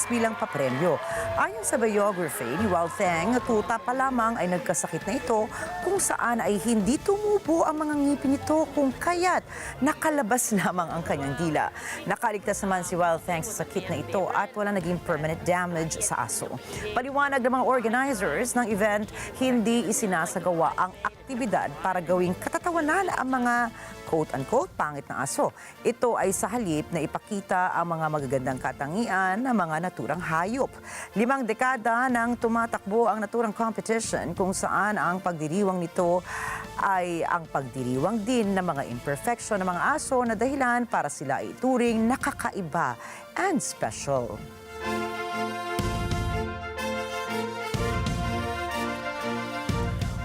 bilang papremyo. Ayon sa biography ni Wild Thing, tuta pa lamang ay nagkasakit na ito kung saan ay hindi tumubo ang mga ngipin nito kung kaya't nakalabas lamang ang kanyang dila. Nakaligtas naman si Wild Thing sa sakit na ito at wala naging permanent damage sa aso. Paliwanag ng mga organizers ng event, hindi isinasagawa ang aktibidad para gawing katatawanan ang mga quote-unquote pangit na aso. Ito ay sa halip na ipakita ang mga magagandang katangian ng mga naturang hayop. 5 dekada nang tumatakbo ang naturang competition kung saan ang pagdiriwang nito ay ang pagdiriwang din ng mga imperfection ng mga aso na dahilan para sila ituring nakakaiba and special.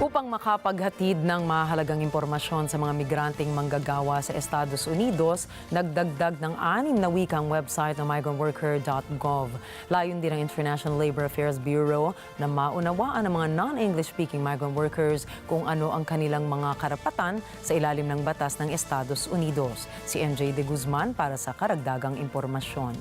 Upang makapaghatid ng mahalagang impormasyon sa mga migranteng manggagawa sa Estados Unidos, nagdagdag ng 6 na wikang website ng migrantworker.gov. Layon din ng International Labor Affairs Bureau na maunawaan ng mga non-English speaking migrant workers kung ano ang kanilang mga karapatan sa ilalim ng batas ng Estados Unidos. Si MJ De Guzman para sa karagdagang impormasyon.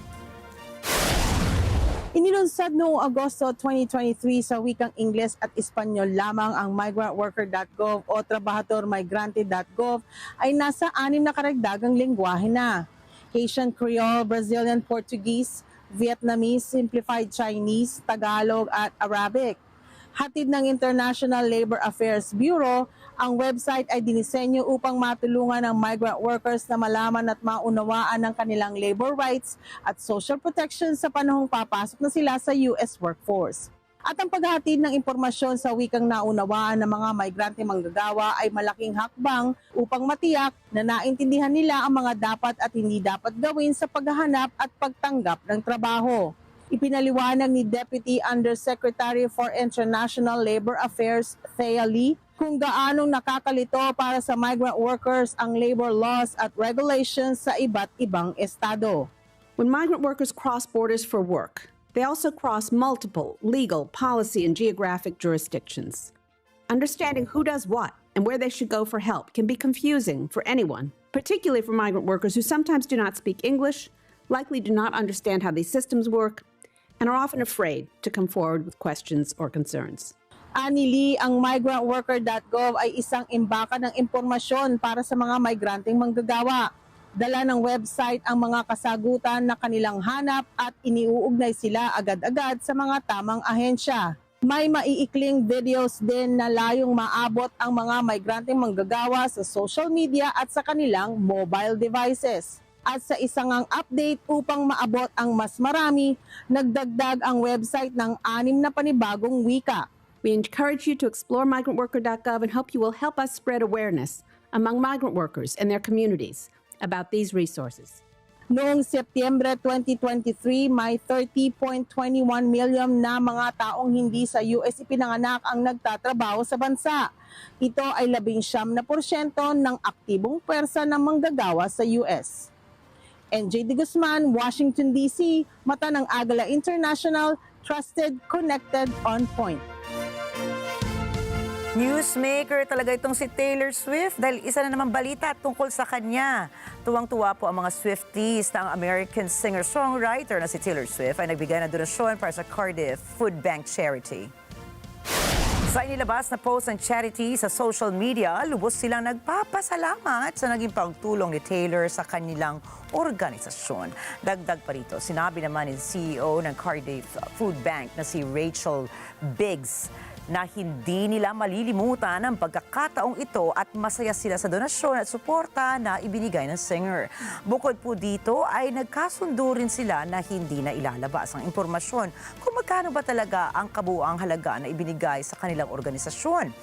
Inilunsad noong Agosto 2023 sa wikang Ingles at Espanyol lamang ang migrantworker.gov o trabahadormigrante.gov ay nasa 6 na karagdagang lengguwahe na. Haitian Creole, Brazilian Portuguese, Vietnamese, Simplified Chinese, Tagalog at Arabic. Hatid ng International Labor Affairs Bureau, ang website ay dinisenyo upang matulungan ang migrant workers na malaman at maunawaan ang kanilang labor rights at social protection sa panahong papasok na sila sa US workforce. At ang paghatid ng impormasyon sa wikang naunawaan ng mga migrante manggagawa ay malaking hakbang upang matiyak na naintindihan nila ang mga dapat at hindi dapat gawin sa paghahanap at pagtanggap ng trabaho. Ipinaliwanag ni Deputy Undersecretary for International Labor Affairs, Thea Lee, kung gaanong nakakalito para sa migrant workers ang labor laws at regulations sa iba't ibang estado. When migrant workers cross borders for work, they also cross multiple legal, policy, and geographic jurisdictions. Understanding who does what and where they should go for help can be confusing for anyone, particularly for migrant workers who sometimes do not speak English, likely do not understand how these systems work, and are often afraid to come forward with questions or concerns. Ani Lee, ang migrantworker.gov ay isang imbaka ng impormasyon para sa mga migranteng manggagawa. Dala ng website ang mga kasagutan na kanilang hanap at iniuugnay sila agad-agad sa mga tamang ahensya. May maiikling videos din na layong maabot ang mga migranteng manggagawa sa social media at sa kanilang mobile devices. At sa isang update upang maabot ang mas marami, nagdagdag ang website ng 6 na panibagong wika. We encourage you to explore migrantworker.gov and hope you will help us spread awareness among migrant workers and their communities about these resources. Noong Setyembre 2023, may 30.21 million na mga taong hindi sa US ipinanganak ang nagtatrabaho sa bansa. Ito ay 19% ng aktibong pwersa ng manggagawa sa US. NJ De Guzman, Washington, D.C., mata ng Agila International, trusted, connected, on point. Newsmaker talaga itong si Taylor Swift dahil isa na naman balita tungkol sa kanya. Tuwang-tuwa po ang mga Swifties na ang American singer-songwriter na si Taylor Swift ay nagbigay ng donasyon para sa Cardiff Food Bank Charity. Sa inilabas na post ng charity sa social media, lubos silang nagpapasalamat sa naging pagtulong ni Taylor sa kanilang organisasyon. Dagdag pa rito, sinabi naman ni CEO ng Cardiff Food Bank na si Rachel Biggs na hindi nila malilimutan ang pagkakataong ito at masaya sila sa donasyon at suporta na ibinigay ng singer. Bukod po dito ay nagkasundo rin sila na hindi na ilalabas ang impormasyon kung magkano ba talaga ang kabuuang halaga na ibinigay sa kanilang organisasyon.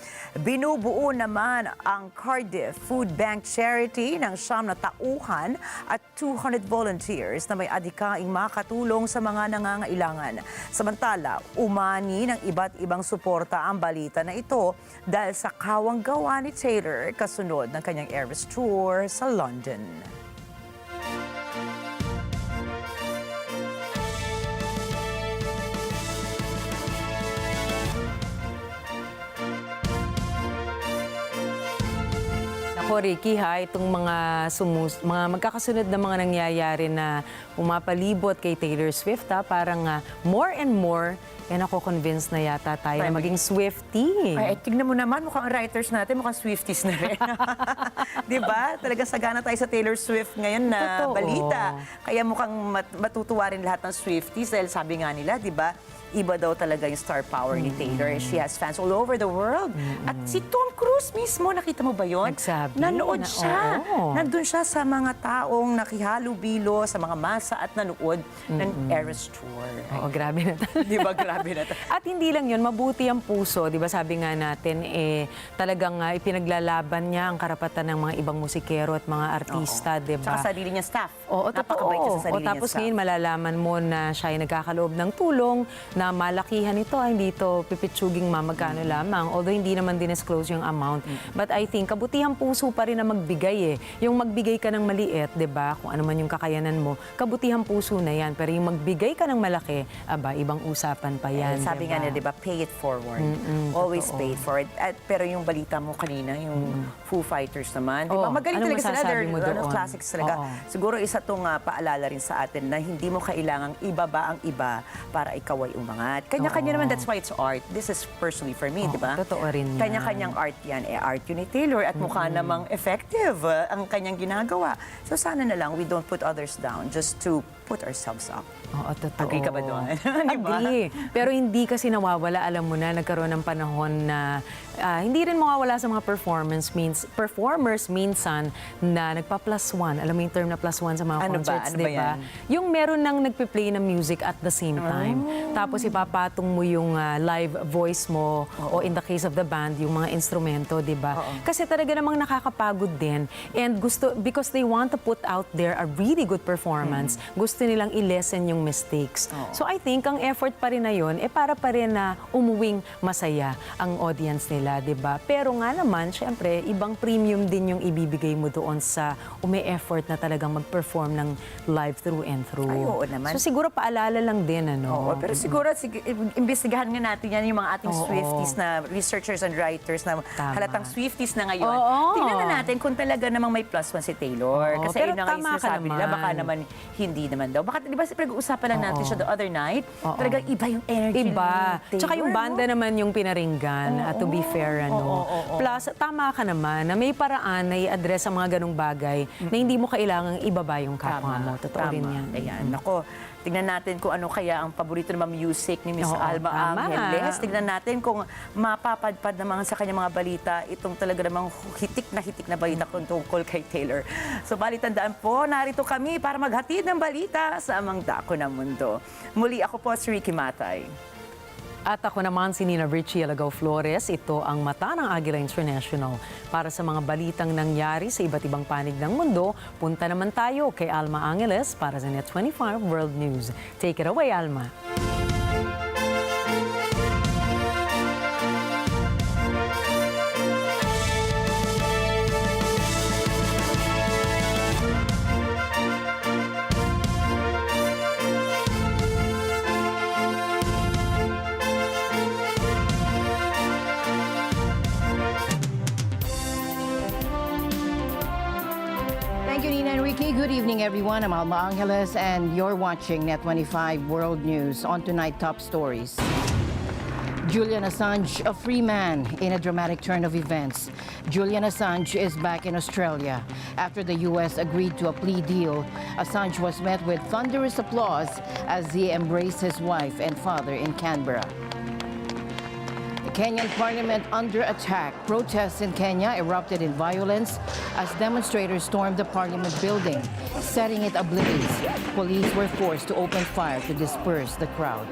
Binubuo naman ang Cardiff Food Bank Charity ng 9 na tauhan at 200 volunteers na may adhikaing makatulong sa mga nangangailangan. Samantala, umani ng iba't ibang suporta ang balita na ito dahil sa kawang gawa ni Taylor kasunod ng kanyang Eras Tour sa London. Ako, Ricky, itong mga magkakasunod na mga nangyayari na umapalibot kay Taylor Swift, parang more and more, ako convinced na yata tayo na maging Swiftie. Ay, tignan mo naman, mukhang writers natin, mukhang Swifties na rin. Diba? Talagang sagana tayo sa Taylor Swift ngayon na Totoo. balita. Kaya mukhang matutuwa rin lahat ng Swifties dahil sabi nga nila, diba? Iba daw talaga yung star power ni Taylor. She has fans all over the world. At si Tom Cruise mismo, nakita mo ba yun? Nagsabi. Nanood siya. Nandun siya sa mga taong nakihalubilo, sa mga masa at nanood ng Eras Tour. Oo, grabe na Di ba? Grabe na At hindi lang yun, mabuti ang puso. Di ba sabi nga natin, talagang ipinaglalaban niya ang karapatan ng mga ibang musikero at mga artista, di ba? Tsaka sarili niya staff. Oo, napakabait niya sa sarili niya tapos staff. ngayon malalaman mo na siya ay nagkakaloob ng tulong, na malakihan ito, hindi ito pipitsuging magkano lamang. Although hindi naman dinesclose yung amount. But I think, kabutihang puso pa rin na magbigay Yung magbigay ka ng maliit, di ba? Kung ano man yung kakayanan mo, kabutihang puso na yan. Pero yung magbigay ka ng malaki, ibang usapan pa yan. Sabi nga nila, di ba, pay it forward. Always pay it forward. Pero yung balita mo kanina, yung Foo Fighters naman, di ba? Magaling talaga sila. They're classics talaga. Siguro isa itong paalala rin sa atin na hindi mo kailangang ibaba ang iba para ikaw ay umangat. Kanya-kanya naman, that's why it's art. This is personally for me, di ba? Totoo rin yan. Kanya-kanyang art yan. Art yun ni Taylor at mukha namang effective ang kanyang ginagawa. So sana na lang we don't put others down just to put ourselves up. Oo, totoo. Agree ka ba doon? Agree. Pero hindi kasi nawawala, alam mo na, nagkaroon ng panahon na hindi rin mawawala sa mga performers minsan na nagpa-plus one. Alam mo yung term na plus one sa mga concerts, di ba? Yung meron nang nagpe-play ng music at the same time. Tapos ipapatong mo yung live voice mo o in the case of the band, yung mga instrumento, di ba? Kasi talaga namang nakakapagod din. And because they want to put out there a really good performance, gusto nilang i-lessen yung yung mistakes. So I think ang effort pa rin na yun, para pa rin na umuwing masaya ang audience nila, di ba? Pero nga naman, syempre, ibang premium din yung ibibigay mo doon sa umi-effort na talagang mag-perform ng live through and through. Ay, oo naman. So siguro paalala lang din, ano? Oo, pero siguro, imbestigahan nga natin yan yung mga ating Swifties na researchers and writers na halatang Swifties na ngayon. Tingnan na natin kung talaga namang may plus one si Taylor. Kasi pero yun na nga yung tama ka sinasabi nila, naman. baka naman hindi naman daw. Baka, di ba, pinag-uusapan lang natin siya the other night, talagang iba yung energy ni Taylor. Tsaka yung banda naman yung pinaringgan, to be fair, ano. Plus, tama ka naman na may paraan na i-address ang mga ganong bagay na hindi mo kailangang ibaba yung kapwa mo. Totoo din yan. Ayan, nako. Tignan natin kung ano kaya ang paborito naman music ni Miss Alma Angeles. Tignan natin kung mapapadpad naman sa kanyang mga balita itong talaga namang hitik na balita tungkol kay Taylor. So balitandaan po, narito kami para maghatid ng balita sa amang dako ng mundo. Muli ako po si Ricky Matay. At ako naman si Nina Richie Alagaw Flores. Ito ang Mata ng Agila International. Para sa mga balitang nangyari sa iba't ibang panig ng mundo, punta naman tayo kay Alma Angeles para sa Net 25 World News. Take it away, Alma. Thank you, Nina Enrique. Good evening, everyone. I'm Alma Angeles, and you're watching Net 25 World News. On tonight, top stories. Julian Assange, a free man in a dramatic turn of events. Julian Assange is back in Australia. After the U.S. agreed to a plea deal, Assange was met with thunderous applause as he embraced his wife and father in Canberra. Kenyan parliament under attack. Protests in Kenya erupted in violence as demonstrators stormed the parliament building, setting it ablaze. Police were forced to open fire to disperse the crowd.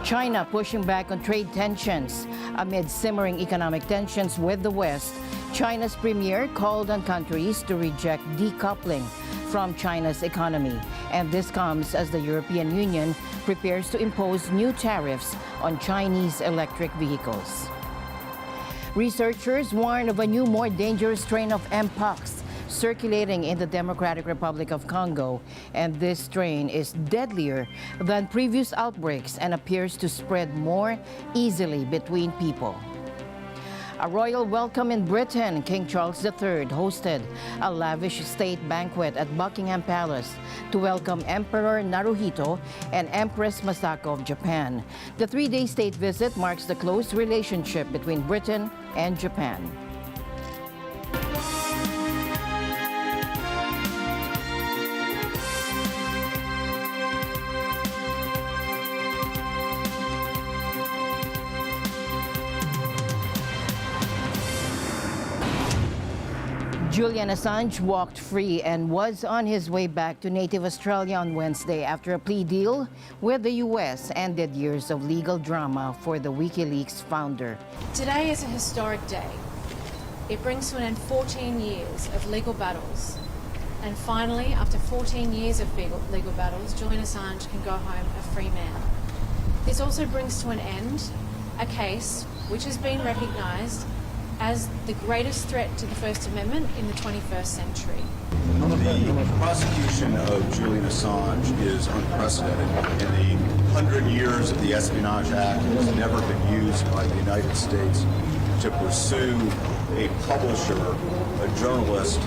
China pushing back on trade tensions. Amid simmering economic tensions with the West, China's premier called on countries to reject decoupling from China's economy. And this comes as the European Union prepares to impose new tariffs on Chinese electric vehicles. Researchers warn of a new, more dangerous strain of Mpox circulating in the Democratic Republic of Congo. And this strain is deadlier than previous outbreaks and appears to spread more easily between people. A royal welcome in Britain. King Charles III hosted a lavish state banquet at Buckingham Palace to welcome Emperor Naruhito and Empress Masako of Japan. The three-day state visit marks the close relationship between Britain and Japan. Julian Assange walked free and was on his way back to native Australia on Wednesday after a plea deal with the U.S. ended years of legal drama for the WikiLeaks founder. Today is a historic day. It brings to an end 14 years of legal battles. And finally, after 14 years of legal battles, Julian Assange can go home a free man. This also brings to an end a case which has been recognised as the greatest threat to the First Amendment in the 21st century. The prosecution of Julian Assange is unprecedented. In the 100 years of the Espionage Act, it has never been used by the United States to pursue a publisher, a journalist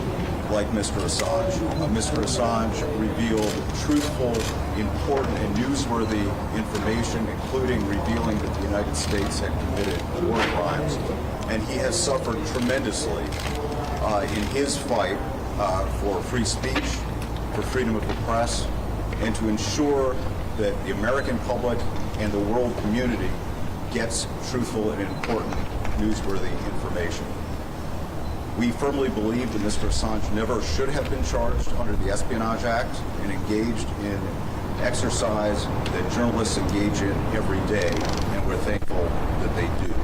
like Mr. Assange. Mr. Assange revealed truthful, important, and newsworthy information, including revealing that the United States had committed war crimes. And he has suffered tremendously in his fight for free speech, for freedom of the press, and to ensure that the American public and the world community gets truthful and important newsworthy information. We firmly believe that Mr. Assange never should have been charged under the Espionage Act and engaged in exercise that journalists engage in every day, and we're thankful that they do.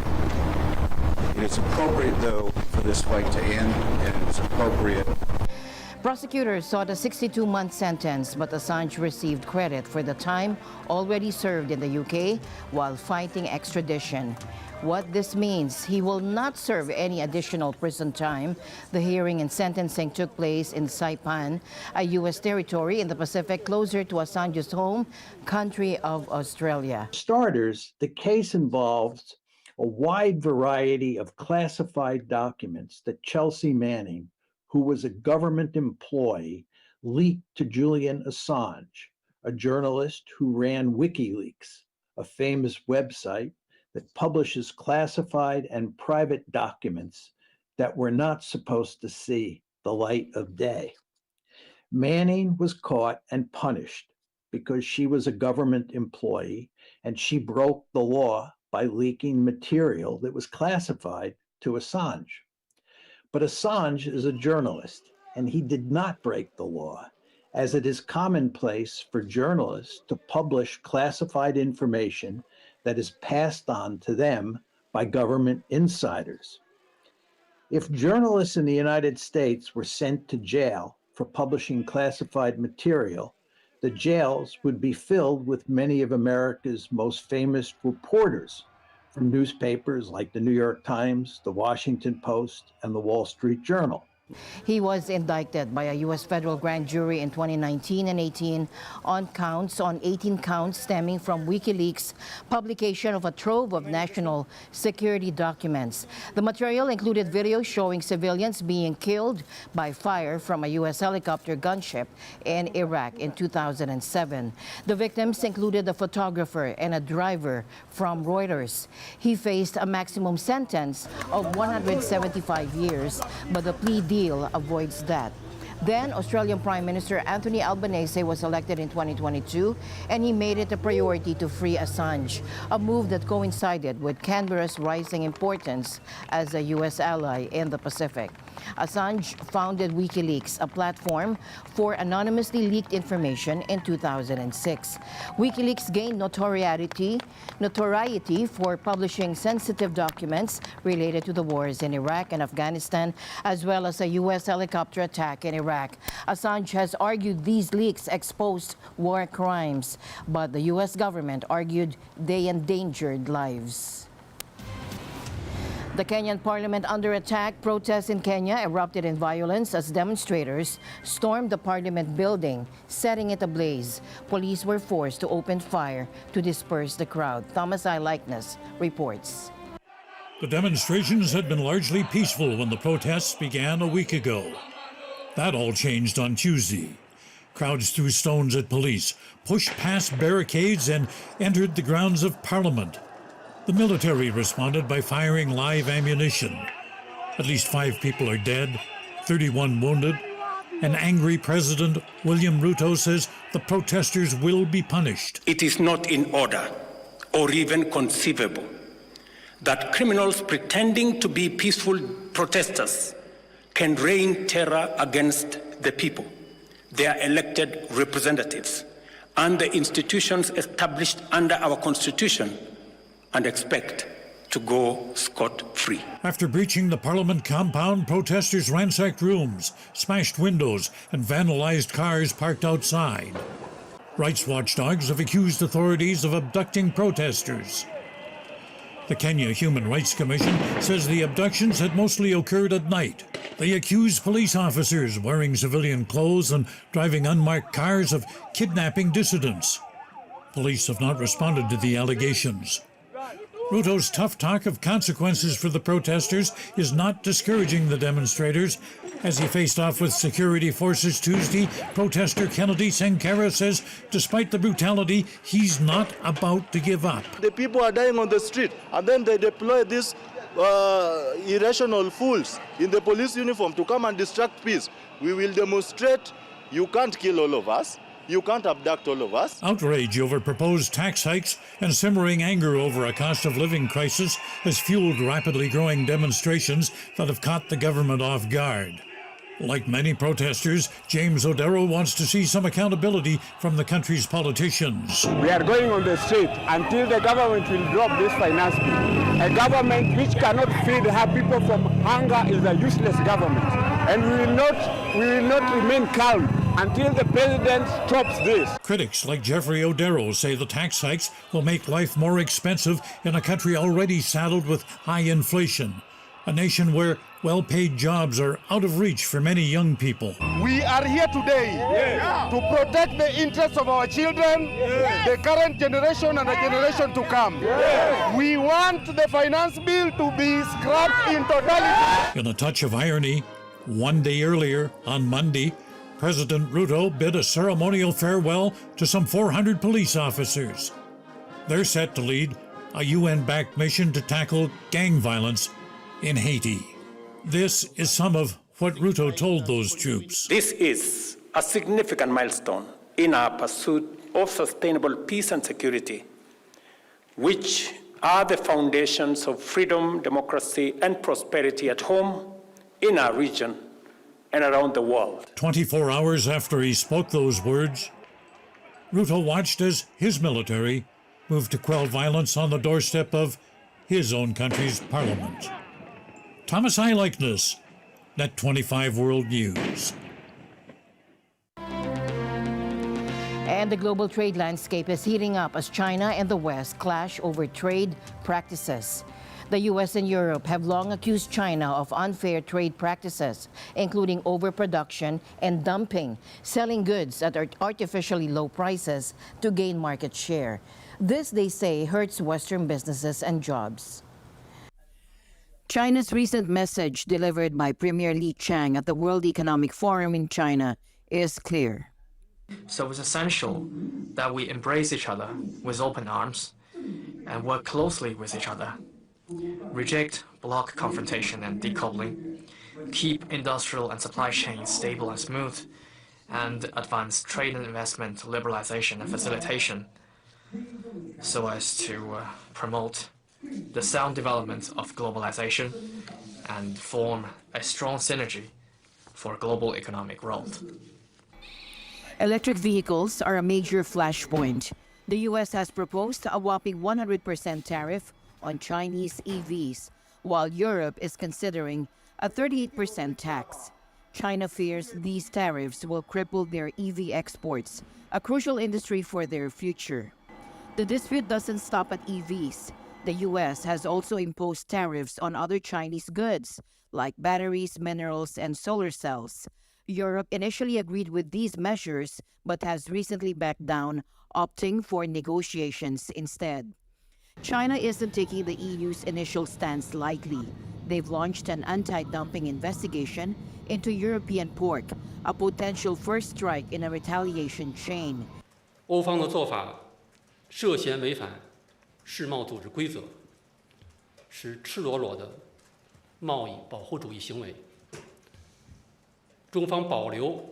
It is appropriate, though, for this fight to end, and it is appropriate. Prosecutors sought a 62-month sentence, but Assange received credit for the time already served in the UK while fighting extradition. What this means, he will not serve any additional prison time. The hearing and sentencing took place in Saipan, a U.S. territory in the Pacific closer to Assange's home country of Australia. Starters, the case involves a wide variety of classified documents that Chelsea Manning, who was a government employee, leaked to Julian Assange, a journalist who ran WikiLeaks, a famous website that publishes classified and private documents that were not supposed to see the light of day. Manning was caught and punished because she was a government employee and she broke the law by leaking material that was classified to Assange. But Assange is a journalist, and he did not break the law, as it is commonplace for journalists to publish classified information that is passed on to them by government insiders. If journalists in the United States were sent to jail for publishing classified material, the jails would be filled with many of America's most famous reporters from newspapers like the New York Times, the Washington Post, and the Wall Street Journal. He was indicted by a U.S. federal grand jury in 2019 and 18 on 18 counts stemming from WikiLeaks' publication of a trove of national security documents. The material included videos showing civilians being killed by fire from a U.S. helicopter gunship in Iraq in 2007. The victims included a photographer and a driver from Reuters. He faced a maximum sentence of 175 years, but the plea deal avoids that. Then, Australian Prime Minister Anthony Albanese was elected in 2022, and he made it a priority to free Assange, a move that coincided with Canberra's rising importance as a U.S. ally in the Pacific. Assange founded WikiLeaks, a platform for anonymously leaked information, in 2006. WikiLeaks gained notoriety for publishing sensitive documents related to the wars in Iraq and Afghanistan, as well as a U.S. helicopter attack in Iraq. Assange has argued these leaks exposed war crimes, but the U.S. government argued they endangered lives. The Kenyan parliament under attack. Protests in Kenya erupted in violence as demonstrators stormed the parliament building, setting it ablaze. Police were forced to open fire to disperse the crowd. Thomas I. Likeness reports. The demonstrations had been largely peaceful when the protests began a week ago. That all changed on Tuesday. Crowds threw stones at police, pushed past barricades, and entered the grounds of Parliament. The military responded by firing live ammunition. At least 5 people are dead, 31 wounded. An angry President William Ruto says the protesters will be punished. It is not in order or even conceivable that criminals pretending to be peaceful protesters can rain terror against the people, their elected representatives, and the institutions established under our Constitution, and expect to go scot-free. After breaching the Parliament compound, protesters ransacked rooms, smashed windows, and vandalized cars parked outside. Rights watchdogs have accused authorities of abducting protesters. The Kenya Human Rights Commission says the abductions had mostly occurred at night. They accuse police officers wearing civilian clothes and driving unmarked cars of kidnapping dissidents. Police have not responded to the allegations. Ruto's tough talk of consequences for the protesters is not discouraging the demonstrators. As he faced off with security forces Tuesday, protester Kennedy Sankara says despite the brutality, he's not about to give up. The people are dying on the street, and then they deploy these irrational fools in the police uniform to come and distract peace. We will demonstrate. You can't kill all of us. You can't abduct all of us. Outrage over proposed tax hikes and simmering anger over a cost of living crisis has fueled rapidly growing demonstrations that have caught the government off guard. Like many protesters, James Odero wants to see some accountability from the country's politicians. We are going on the street until the government will drop this finance bill. A government which cannot feed her people from hunger is a useless government. and we will not remain calm until the president stops this. Critics like Jeffrey Odero say the tax hikes will make life more expensive in a country already saddled with high inflation, a nation where well-paid jobs are out of reach for many young people. We are here today to protect the interests of our children, the current generation and the generation to come. We want the finance bill to be scrapped in totality. In a touch of irony, one day earlier, on Monday, President Ruto bid a ceremonial farewell to some 400 police officers. They're set to lead a UN-backed mission to tackle gang violence in Haiti. This is some of what Ruto told those troops. This is a significant milestone in our pursuit of sustainable peace and security, which are the foundations of freedom, democracy, and prosperity at home, in our region, and around the world. 24 hours after he spoke those words, Ruto watched as his military moved to quell violence on the doorstep of his own country's parliament. Thomas I. Likeness, Net 25 World News. And the global trade landscape is heating up as China and the West clash over trade practices. The U.S. and Europe have long accused China of unfair trade practices, including overproduction and dumping, selling goods at artificially low prices to gain market share. This, they say, hurts Western businesses and jobs. China's recent message delivered by Premier Li Qiang at the World Economic Forum in China is clear. So it's essential that we embrace each other with open arms and work closely with each other. Reject bloc confrontation and decoupling, keep industrial and supply chains stable and smooth, and advance trade and investment liberalization and facilitation so as to promote the sound development of globalization and form a strong synergy for global economic growth. Electric vehicles are a major flashpoint. The U.S. has proposed a whopping 100% tariff on Chinese EVs, while Europe is considering a 38% tax. China fears these tariffs will cripple their EV exports, a crucial industry for their future. The dispute doesn't stop at EVs. The U.S. has also imposed tariffs on other Chinese goods, like batteries, minerals, and solar cells. Europe initially agreed with these measures, but has recently backed down, opting for negotiations instead. China isn't taking the EU's initial stance lightly. They've launched an anti-dumping investigation into European pork, a potential first strike in a retaliation chain. 欧方的做法涉嫌违反世贸组织规则，是赤裸裸的贸易保护主义行为。中方保留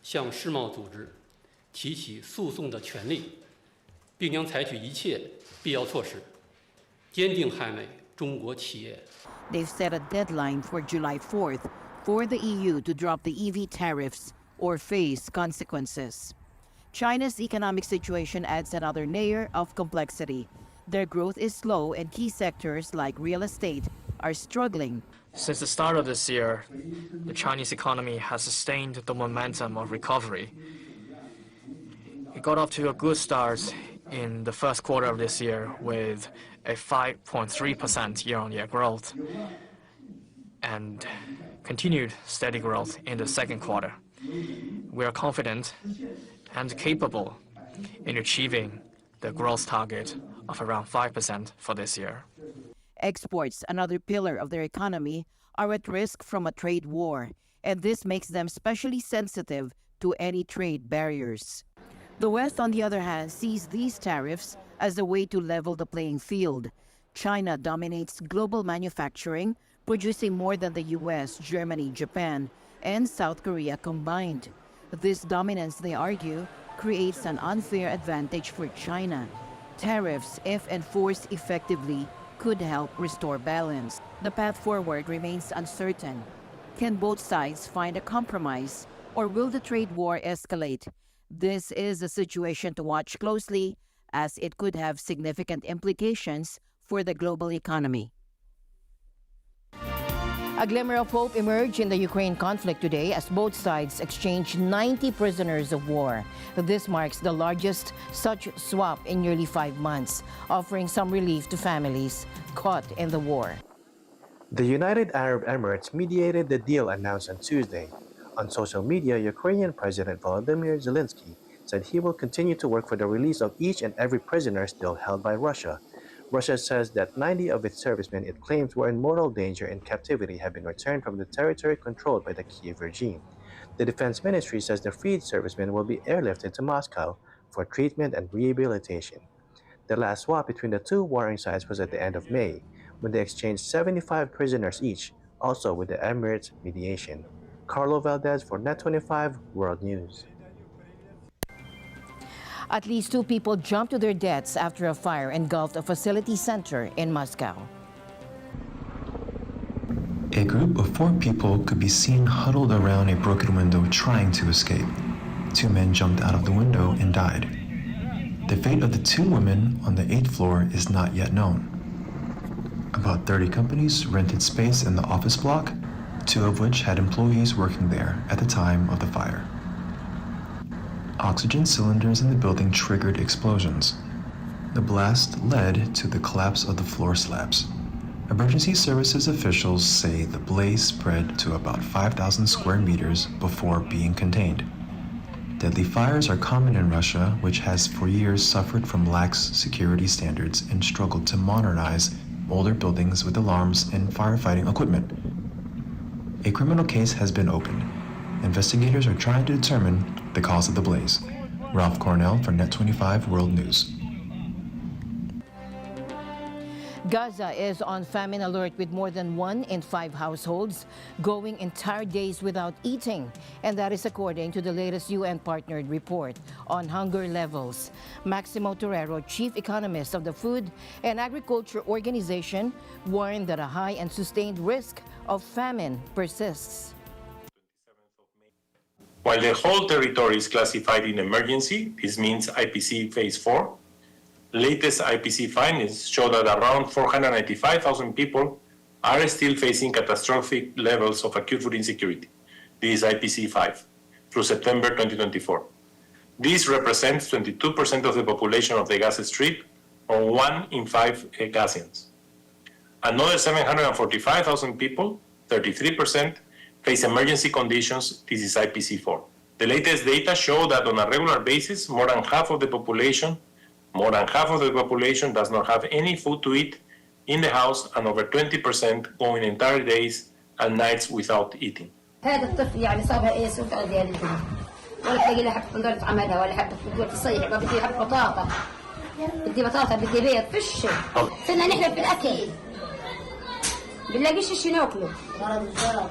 向世贸组织提起诉讼的权利，并将采取一切必要措施，坚定捍卫中国企业。 They've set a deadline for July 4th for the EU to drop the EV tariffs or face consequences. China's economic situation adds another layer of complexity. Their growth is slow and key sectors like real estate are struggling. Since the start of this year, the Chinese economy has sustained the momentum of recovery. It got off to a good start in the first quarter of this year with a 5.3% year-on-year growth and continued steady growth in the second quarter. We are confident and capable in achieving the growth target of around 5% for this year. Exports, another pillar of their economy, are at risk from a trade war, and this makes them especially sensitive to any trade barriers. The West, on the other hand, sees these tariffs as a way to level the playing field. China dominates global manufacturing, producing more than the US, Germany, Japan, and South Korea combined. This dominance, they argue, creates an unfair advantage for China. Tariffs, if enforced effectively, could help restore balance. The path forward remains uncertain. Can both sides find a compromise, or will the trade war escalate? This is a situation to watch closely, as it could have significant implications for the global economy. A glimmer of hope emerged in the Ukraine conflict today as both sides exchanged 90 prisoners of war. This marks the largest such swap in nearly 5 months, offering some relief to families caught in the war. The United Arab Emirates mediated the deal announced on Tuesday. On social media, Ukrainian President Volodymyr Zelensky said he will continue to work for the release of each and every prisoner still held by Russia. Russia says that 90 of its servicemen it claims were in mortal danger in captivity have been returned from the territory controlled by the Kiev regime. The Defense Ministry says the freed servicemen will be airlifted to Moscow for treatment and rehabilitation. The last swap between the two warring sides was at the end of May, when they exchanged 75 prisoners each, also with the Emirates' mediation. Carlo Valdez for Net25 World News. At least 2 people jumped to their deaths after a fire engulfed a facility center in Moscow. A group of 4 people could be seen huddled around a broken window trying to escape. 2 men jumped out of the window and died. The fate of the 2 women on the 8th floor is not yet known. About 30 companies rented space in the office block, 2 of which had employees working there at the time of the fire. Oxygen cylinders in the building triggered explosions. The blast led to the collapse of the floor slabs. Emergency services officials say the blaze spread to about 5,000 square meters before being contained. Deadly fires are common in Russia, which has for years suffered from lax security standards and struggled to modernize older buildings with alarms and firefighting equipment. A criminal case has been opened. Investigators are trying to determine the cause of the blaze. Ralph Cornell for Net25 World News. Gaza is on famine alert with more than 1 in 5 households going entire days without eating. And that is according to the latest UN-partnered report on hunger levels. Maximo Torero, chief economist of the Food and Agriculture Organization, warned that a high and sustained risk of famine persists. While the whole territory is classified in emergency, this means IPC Phase 4, latest IPC findings show that around 495,000 people are still facing catastrophic levels of acute food insecurity. This is IPC 5 through September 2024. This represents 22% of the population of the Gaza Strip, or 1 in 5 Gazians. Another 745,000 people, 33%, face emergency conditions. This is IPC 4. The latest data show that on a regular basis, more than half of the population does not have any food to eat in the house, and over 20% going entire days and nights without eating. هذا الطفل يعني صابها ايه سوء تغذية للدنيا ولا تلاقي لها حبة بندورة عملها ولا حبة بندورة تصيح ما بدي حبة بطاطا بدي بطاطا بدي بيض فش صرنا نحلب بالأكل بنلاقيش شي ناكله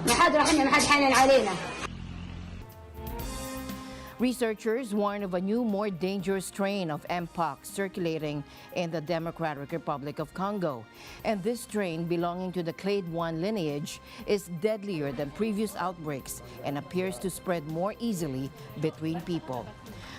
ما حد راحنا ما حد حنن علينا. Researchers warn of a new, more dangerous strain of Mpox circulating in the Democratic Republic of Congo. And this strain, belonging to the clade 1 lineage, is deadlier than previous outbreaks and appears to spread more easily between people.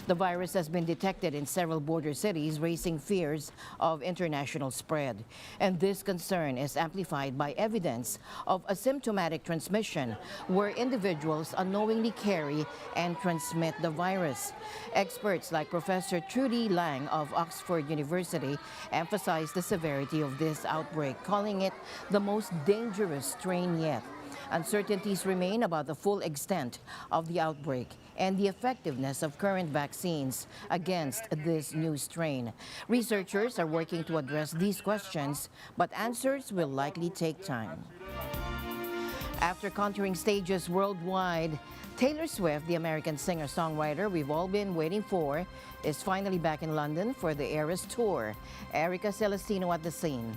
The virus has been detected in several border cities, raising fears of international spread. And this concern is amplified by evidence of asymptomatic transmission, where individuals unknowingly carry and transmit the virus. Experts like Professor Trudy Lang of Oxford University emphasize the severity of this outbreak, calling it the most dangerous strain yet. Uncertainties remain about the full extent of the outbreak and the effectiveness of current vaccines against this new strain. Researchers are working to address these questions, but answers will likely take time. After conquering stages worldwide, Taylor Swift, the American singer-songwriter we've all been waiting for, is finally back in London for the Eras Tour. Erica Celestino at the scene.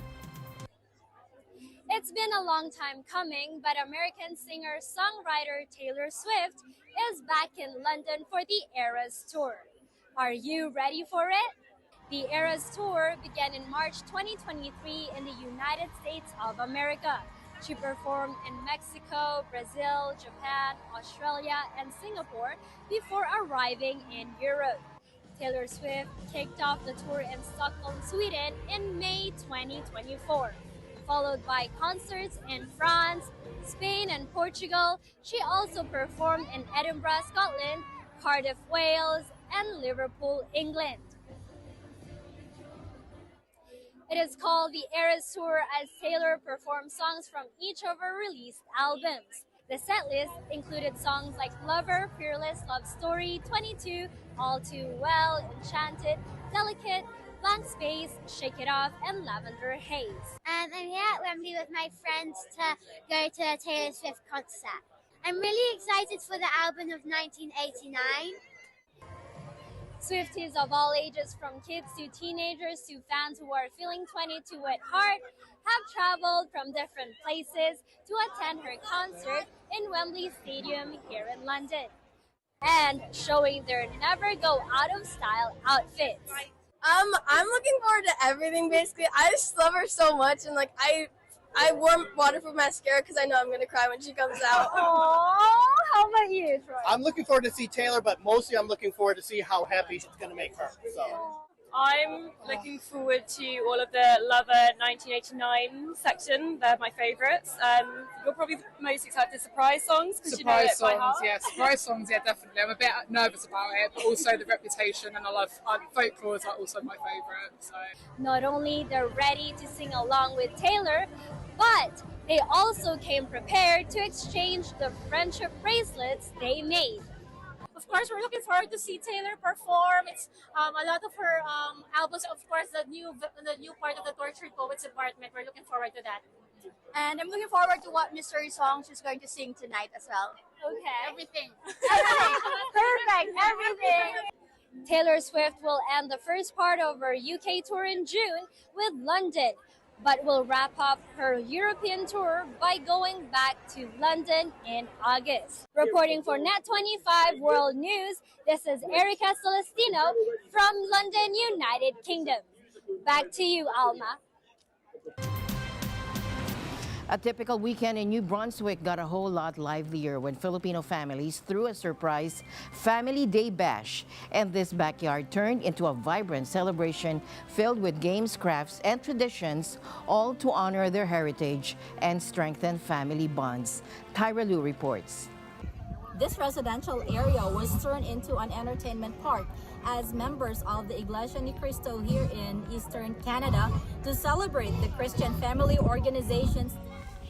It's been a long time coming, but American singer-songwriter Taylor Swift is back in London for the Eras Tour. Are you ready for it? The Eras Tour began in March 2023 in the United States of America. She performed in Mexico, Brazil, Japan, Australia, and Singapore before arriving in Europe. Taylor Swift kicked off the tour in Stockholm, Sweden in May 2024. followed by concerts in France, Spain, and Portugal. She also performed in Edinburgh, Scotland, Cardiff, Wales, and Liverpool, England. It is called the Eras Tour as Taylor performed songs from each of her released albums. The setlist included songs like Lover, Fearless, Love Story, 22, All Too Well, Enchanted, Delicate, Blank Space, Shake It Off, and Lavender Haze. I'm here at Wembley with my friends to go to a Taylor Swift concert. I'm really excited for the album of 1989. Swifties of all ages, from kids to teenagers to fans who are feeling 22 at heart, have traveled from different places to attend her concert in Wembley Stadium here in London, and showing their never go out of style outfits. I'm looking forward to everything basically. I just love her so much, and I wore waterproof mascara because I know I'm gonna cry when she comes out. Aww, how about you, Troy? I'm looking forward to see Taylor, but mostly I'm looking forward to see how happy she's gonna make her. So. I'm looking forward to all of the Lover 1989 section. They're my favourites. You're probably most excited for surprise songs because you know it by heart. Surprise songs, yeah, definitely. I'm a bit nervous about it, but also the reputation, and I love folklore is also my favourite. So. Not only they're ready to sing along with Taylor, but they also came prepared to exchange the friendship bracelets they made. Of course, we're looking forward to see Taylor perform. It's a lot of her albums. Of course, the new part of the Tortured Poets Department. We're looking forward to that. And I'm looking forward to what mystery song she's going to sing tonight as well. Okay. Everything. Perfect. Everything. Taylor Swift will end the first part of her UK tour in June with London, but will wrap up her European tour by going back to London in August. Reporting for Net25 World News, this is Erica Celestino from London, United Kingdom. Back to you, Alma. A typical weekend in New Brunswick got a whole lot livelier when Filipino families threw a surprise Family Day Bash, and this backyard turned into a vibrant celebration filled with games, crafts, and traditions, all to honor their heritage and strengthen family bonds. Tyra Lu reports. This residential area was turned into an entertainment park as members of the Iglesia ni Cristo here in Eastern Canada to celebrate the Christian family organizations.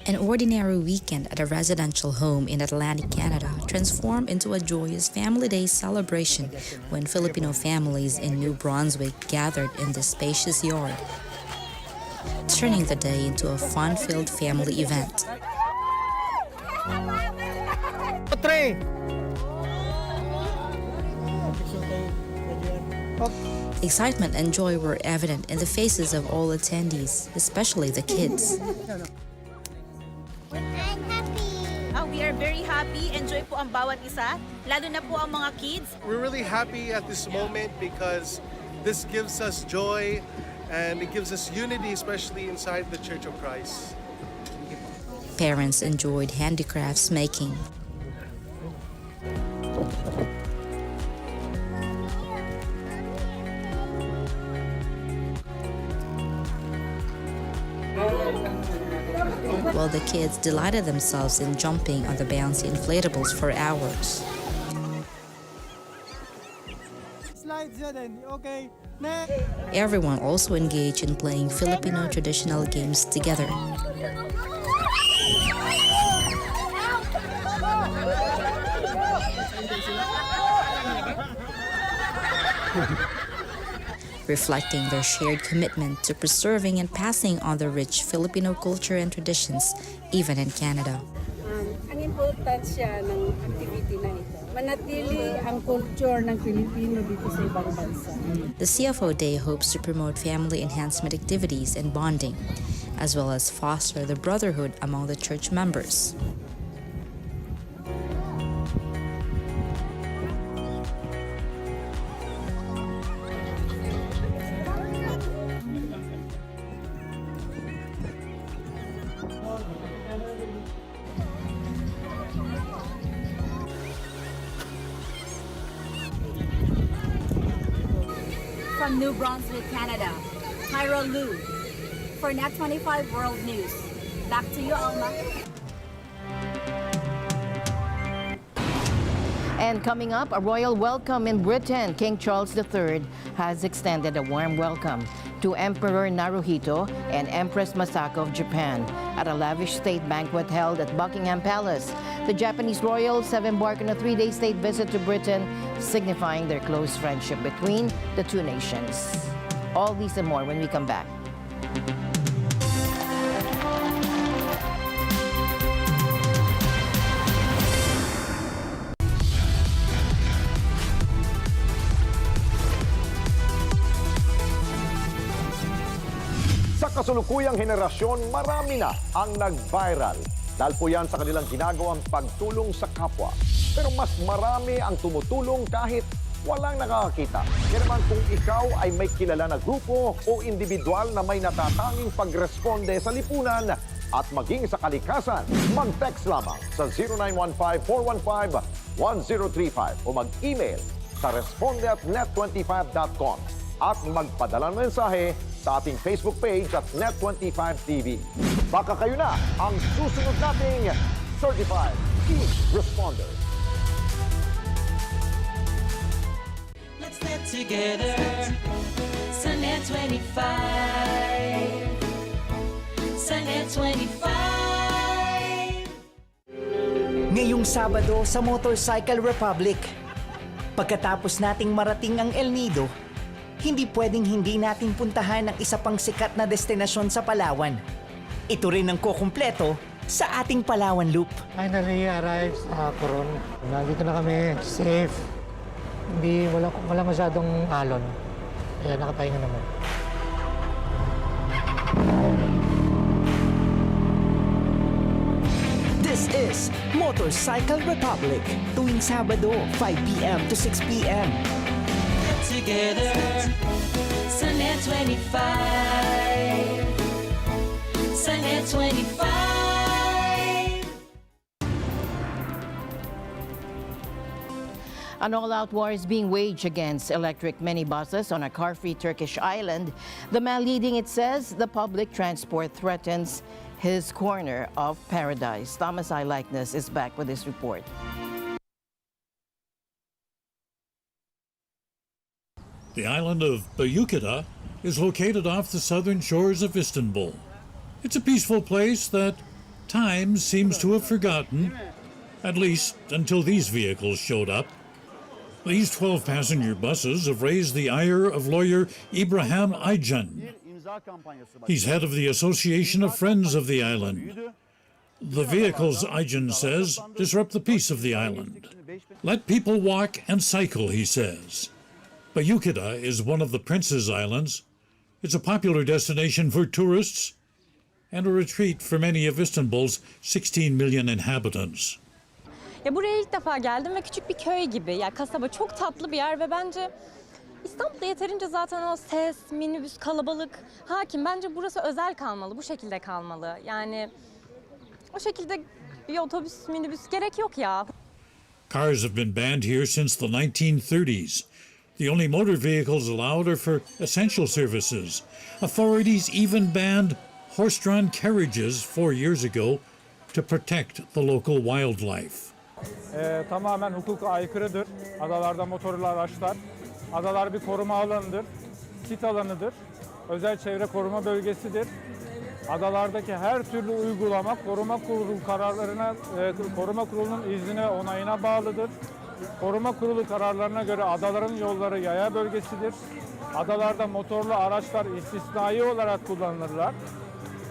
An ordinary weekend at a residential home in Atlantic Canada transformed into a joyous Family Day celebration when Filipino families in New Brunswick gathered in the spacious yard, turning the day into a fun-filled family event. Excitement and joy were evident in the faces of all attendees, especially the kids. We are very happy. Enjoy po ang bawat isa, lalo na po ang mga kids. We're really happy at this moment because this gives us joy and it gives us unity, especially inside the Church of Christ. Parents enjoyed handicrafts making. While the kids delighted themselves in jumping on the bouncy inflatables for hours. Everyone also engaged in playing Filipino traditional games together. Reflecting their shared commitment to preserving and passing on the rich Filipino culture and traditions, even in Canada. Ang importansya ng activity na ito, manatili ang culture ng Pilipino dito sa ibang bansa. The CFO Day hopes to promote family enhancement activities and bonding, as well as foster the brotherhood among the church members. From New Brunswick, Canada, Tyra Lu for Net 25 World News. Back to you, Alma. And coming up, a royal welcome in Britain. King Charles III has extended a warm welcome to Emperor Naruhito and Empress Masako of Japan at a lavish state banquet held at Buckingham Palace. The Japanese royals have embarked on a 3-day state visit to Britain, signifying their close friendship between the two nations. All these and more when we come back. Sa kasulukuyang henerasyon, marami na ang nag-viral. Dahil po yan sa kanilang ginagawang pagtulong sa kapwa. Pero mas marami ang tumutulong kahit walang nakakakita. Kaya naman kung ikaw ay may kilala na grupo o individual na may natatanging pagresponde sa lipunan at maging sa kalikasan, mag-text lamang sa 0915-415-1035 o mag-email sa responde@net25.com at magpadala ng mensahe sa ating Facebook page at Net25TV. Baka kayo na ang susunod nating Certified Key Responder. Let's net together sa Net25. Sa Net25. Ngayong Sabado sa Motorcycle Republic, pagkatapos nating marating ang El Nido, hindi pwedeng hindi natin puntahan ang isa pang sikat na destinasyon sa Palawan. Ito rin ang kukumpleto sa ating Palawan Loop. Finally arrived sa Coron. Nandito na kami, safe. Hindi, wala masyadong alon. Kaya nakapahinga naman. This is Motorcycle Republic, tuwing Sabado, 5 p.m. to 6 p.m. Together sa Net25. Sa Net25. An all-out war is being waged against electric minibuses on a car-free Turkish island. The man leading it says the public transport threatens his corner of paradise. Thomas I. Likeness is back with this report. The island of Bayukita is located off the southern shores of Istanbul. It's a peaceful place that time seems to have forgotten, at least until these vehicles showed up. These 12-passenger buses have raised the ire of lawyer Ibrahim Aycan. He's head of the Association of Friends of the Island. The vehicles, Aycan says, disrupt the peace of the island. Let people walk and cycle, he says. Bayukita is one of the Prince's Islands. It's a popular destination for tourists and a retreat for many of Istanbul's 16 million inhabitants. Ya buraya ilk defa geldim ve küçük bir köy gibi. Ya kasaba çok tatlı bir yer ve bence İstanbul'da yeterince zaten o ses, minibüs, kalabalık hakim. Bence burası özel kalmalı, bu şekilde kalmalı. Yani o şekilde bir otobüs, minibüs gerek yok ya. Cars have been banned here since the 1930s. The only motor vehicles allowed are for essential services. Authorities even banned horse-drawn carriages 4 years ago to protect the local wildlife. Tamamen hukuka aykırıdır. Adalarda motorlu araçlar. Adalar bir koruma alanıdır. Sit alanıdır. Özel çevre koruma bölgesidir. Adalardaki her türlü uygulama koruma kurulu kararlarına, koruma kurulunun iznine, onayına bağlıdır. Koruma kurulu kararlarına göre adaların yolları yaya bölgesidir. Adalarda motorlu araçlar istisnai olarak kullanılırlar.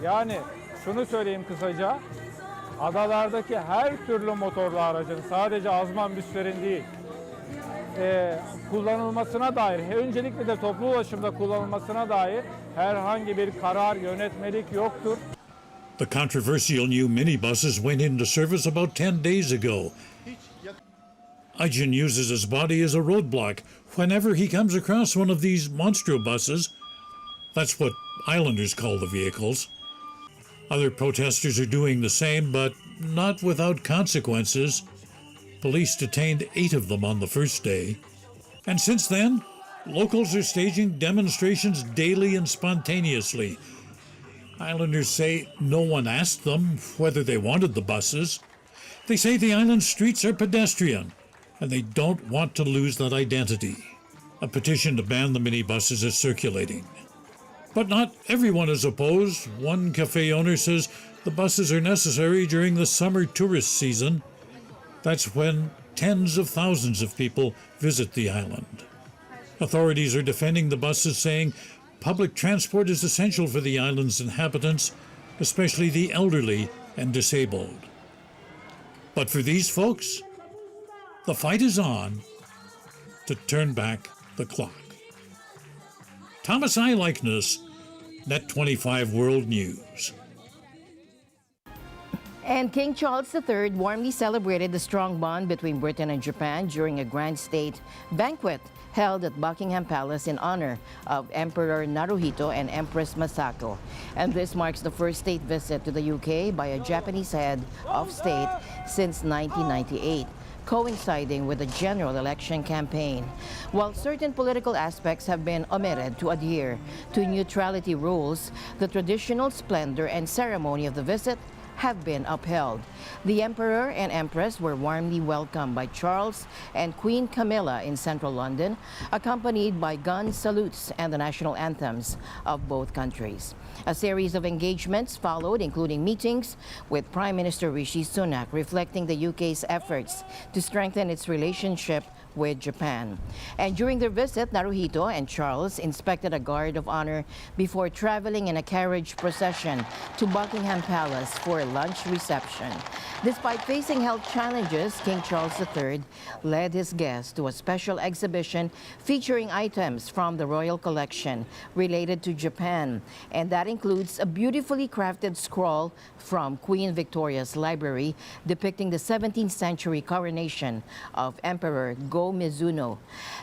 Yani şunu söyleyeyim kısaca, adalardaki her türlü motorlu aracın, sadece azman büslerin değil, kullanılmasına dair, öncelikle de toplu ulaşımda kullanılmasına dair herhangi bir karar, yönetmelik yoktur. The controversial new minibuses went into service about 10 days ago. Aycan uses his body as a roadblock whenever he comes across one of these monstro buses. That's what islanders call the vehicles. Other protesters are doing the same, but not without consequences. Police detained 8 of them on the first day. And since then, locals are staging demonstrations daily and spontaneously. Islanders say no one asked them whether they wanted the buses. They say the island streets are pedestrian, and they don't want to lose that identity. A petition to ban the minibuses is circulating. But not everyone is opposed. One cafe owner says the buses are necessary during the summer tourist season. That's when tens of thousands of people visit the island. Authorities are defending the buses, saying public transport is essential for the island's inhabitants, especially the elderly and disabled. But for these folks, the fight is on to turn back the clock. Thomas I. Likeness, Net 25 World News. And King Charles III warmly celebrated the strong bond between Britain and Japan during a grand state banquet held at Buckingham Palace in honor of Emperor Naruhito and Empress Masako. And this marks the first state visit to the UK by a Japanese head of state since 1998. Coinciding with the general election campaign. While certain political aspects have been omitted to adhere to neutrality rules, the traditional splendor and ceremony of the visit have been upheld. The Emperor and Empress were warmly welcomed by Charles and Queen Camilla in central London, accompanied by gun salutes and the national anthems of both countries. A series of engagements followed, including meetings with Prime Minister Rishi Sunak, reflecting the UK's efforts to strengthen its relationship with Japan. And during their visit, Naruhito and Charles inspected a guard of honor before traveling in a carriage procession to Buckingham Palace for a lunch reception. Despite facing health challenges, King Charles III led his guests to a special exhibition featuring items from the royal collection related to Japan. And that includes a beautifully crafted scroll from Queen Victoria's library depicting the 17th century coronation of Emperor Go-Mizuno.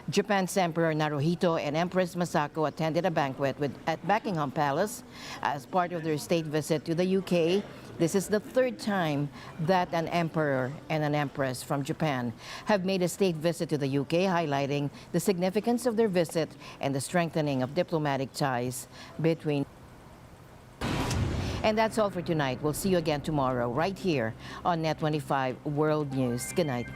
Japan's Emperor Naruhito and Empress Masako attended a banquet at Buckingham Palace as part of their state visit to the UK. This is the third time that an emperor and an empress from Japan have made a state visit to the UK, highlighting the significance of their visit and the strengthening of diplomatic ties between. And that's all for tonight. We'll see you again tomorrow right here on Net 25 World News. Good night.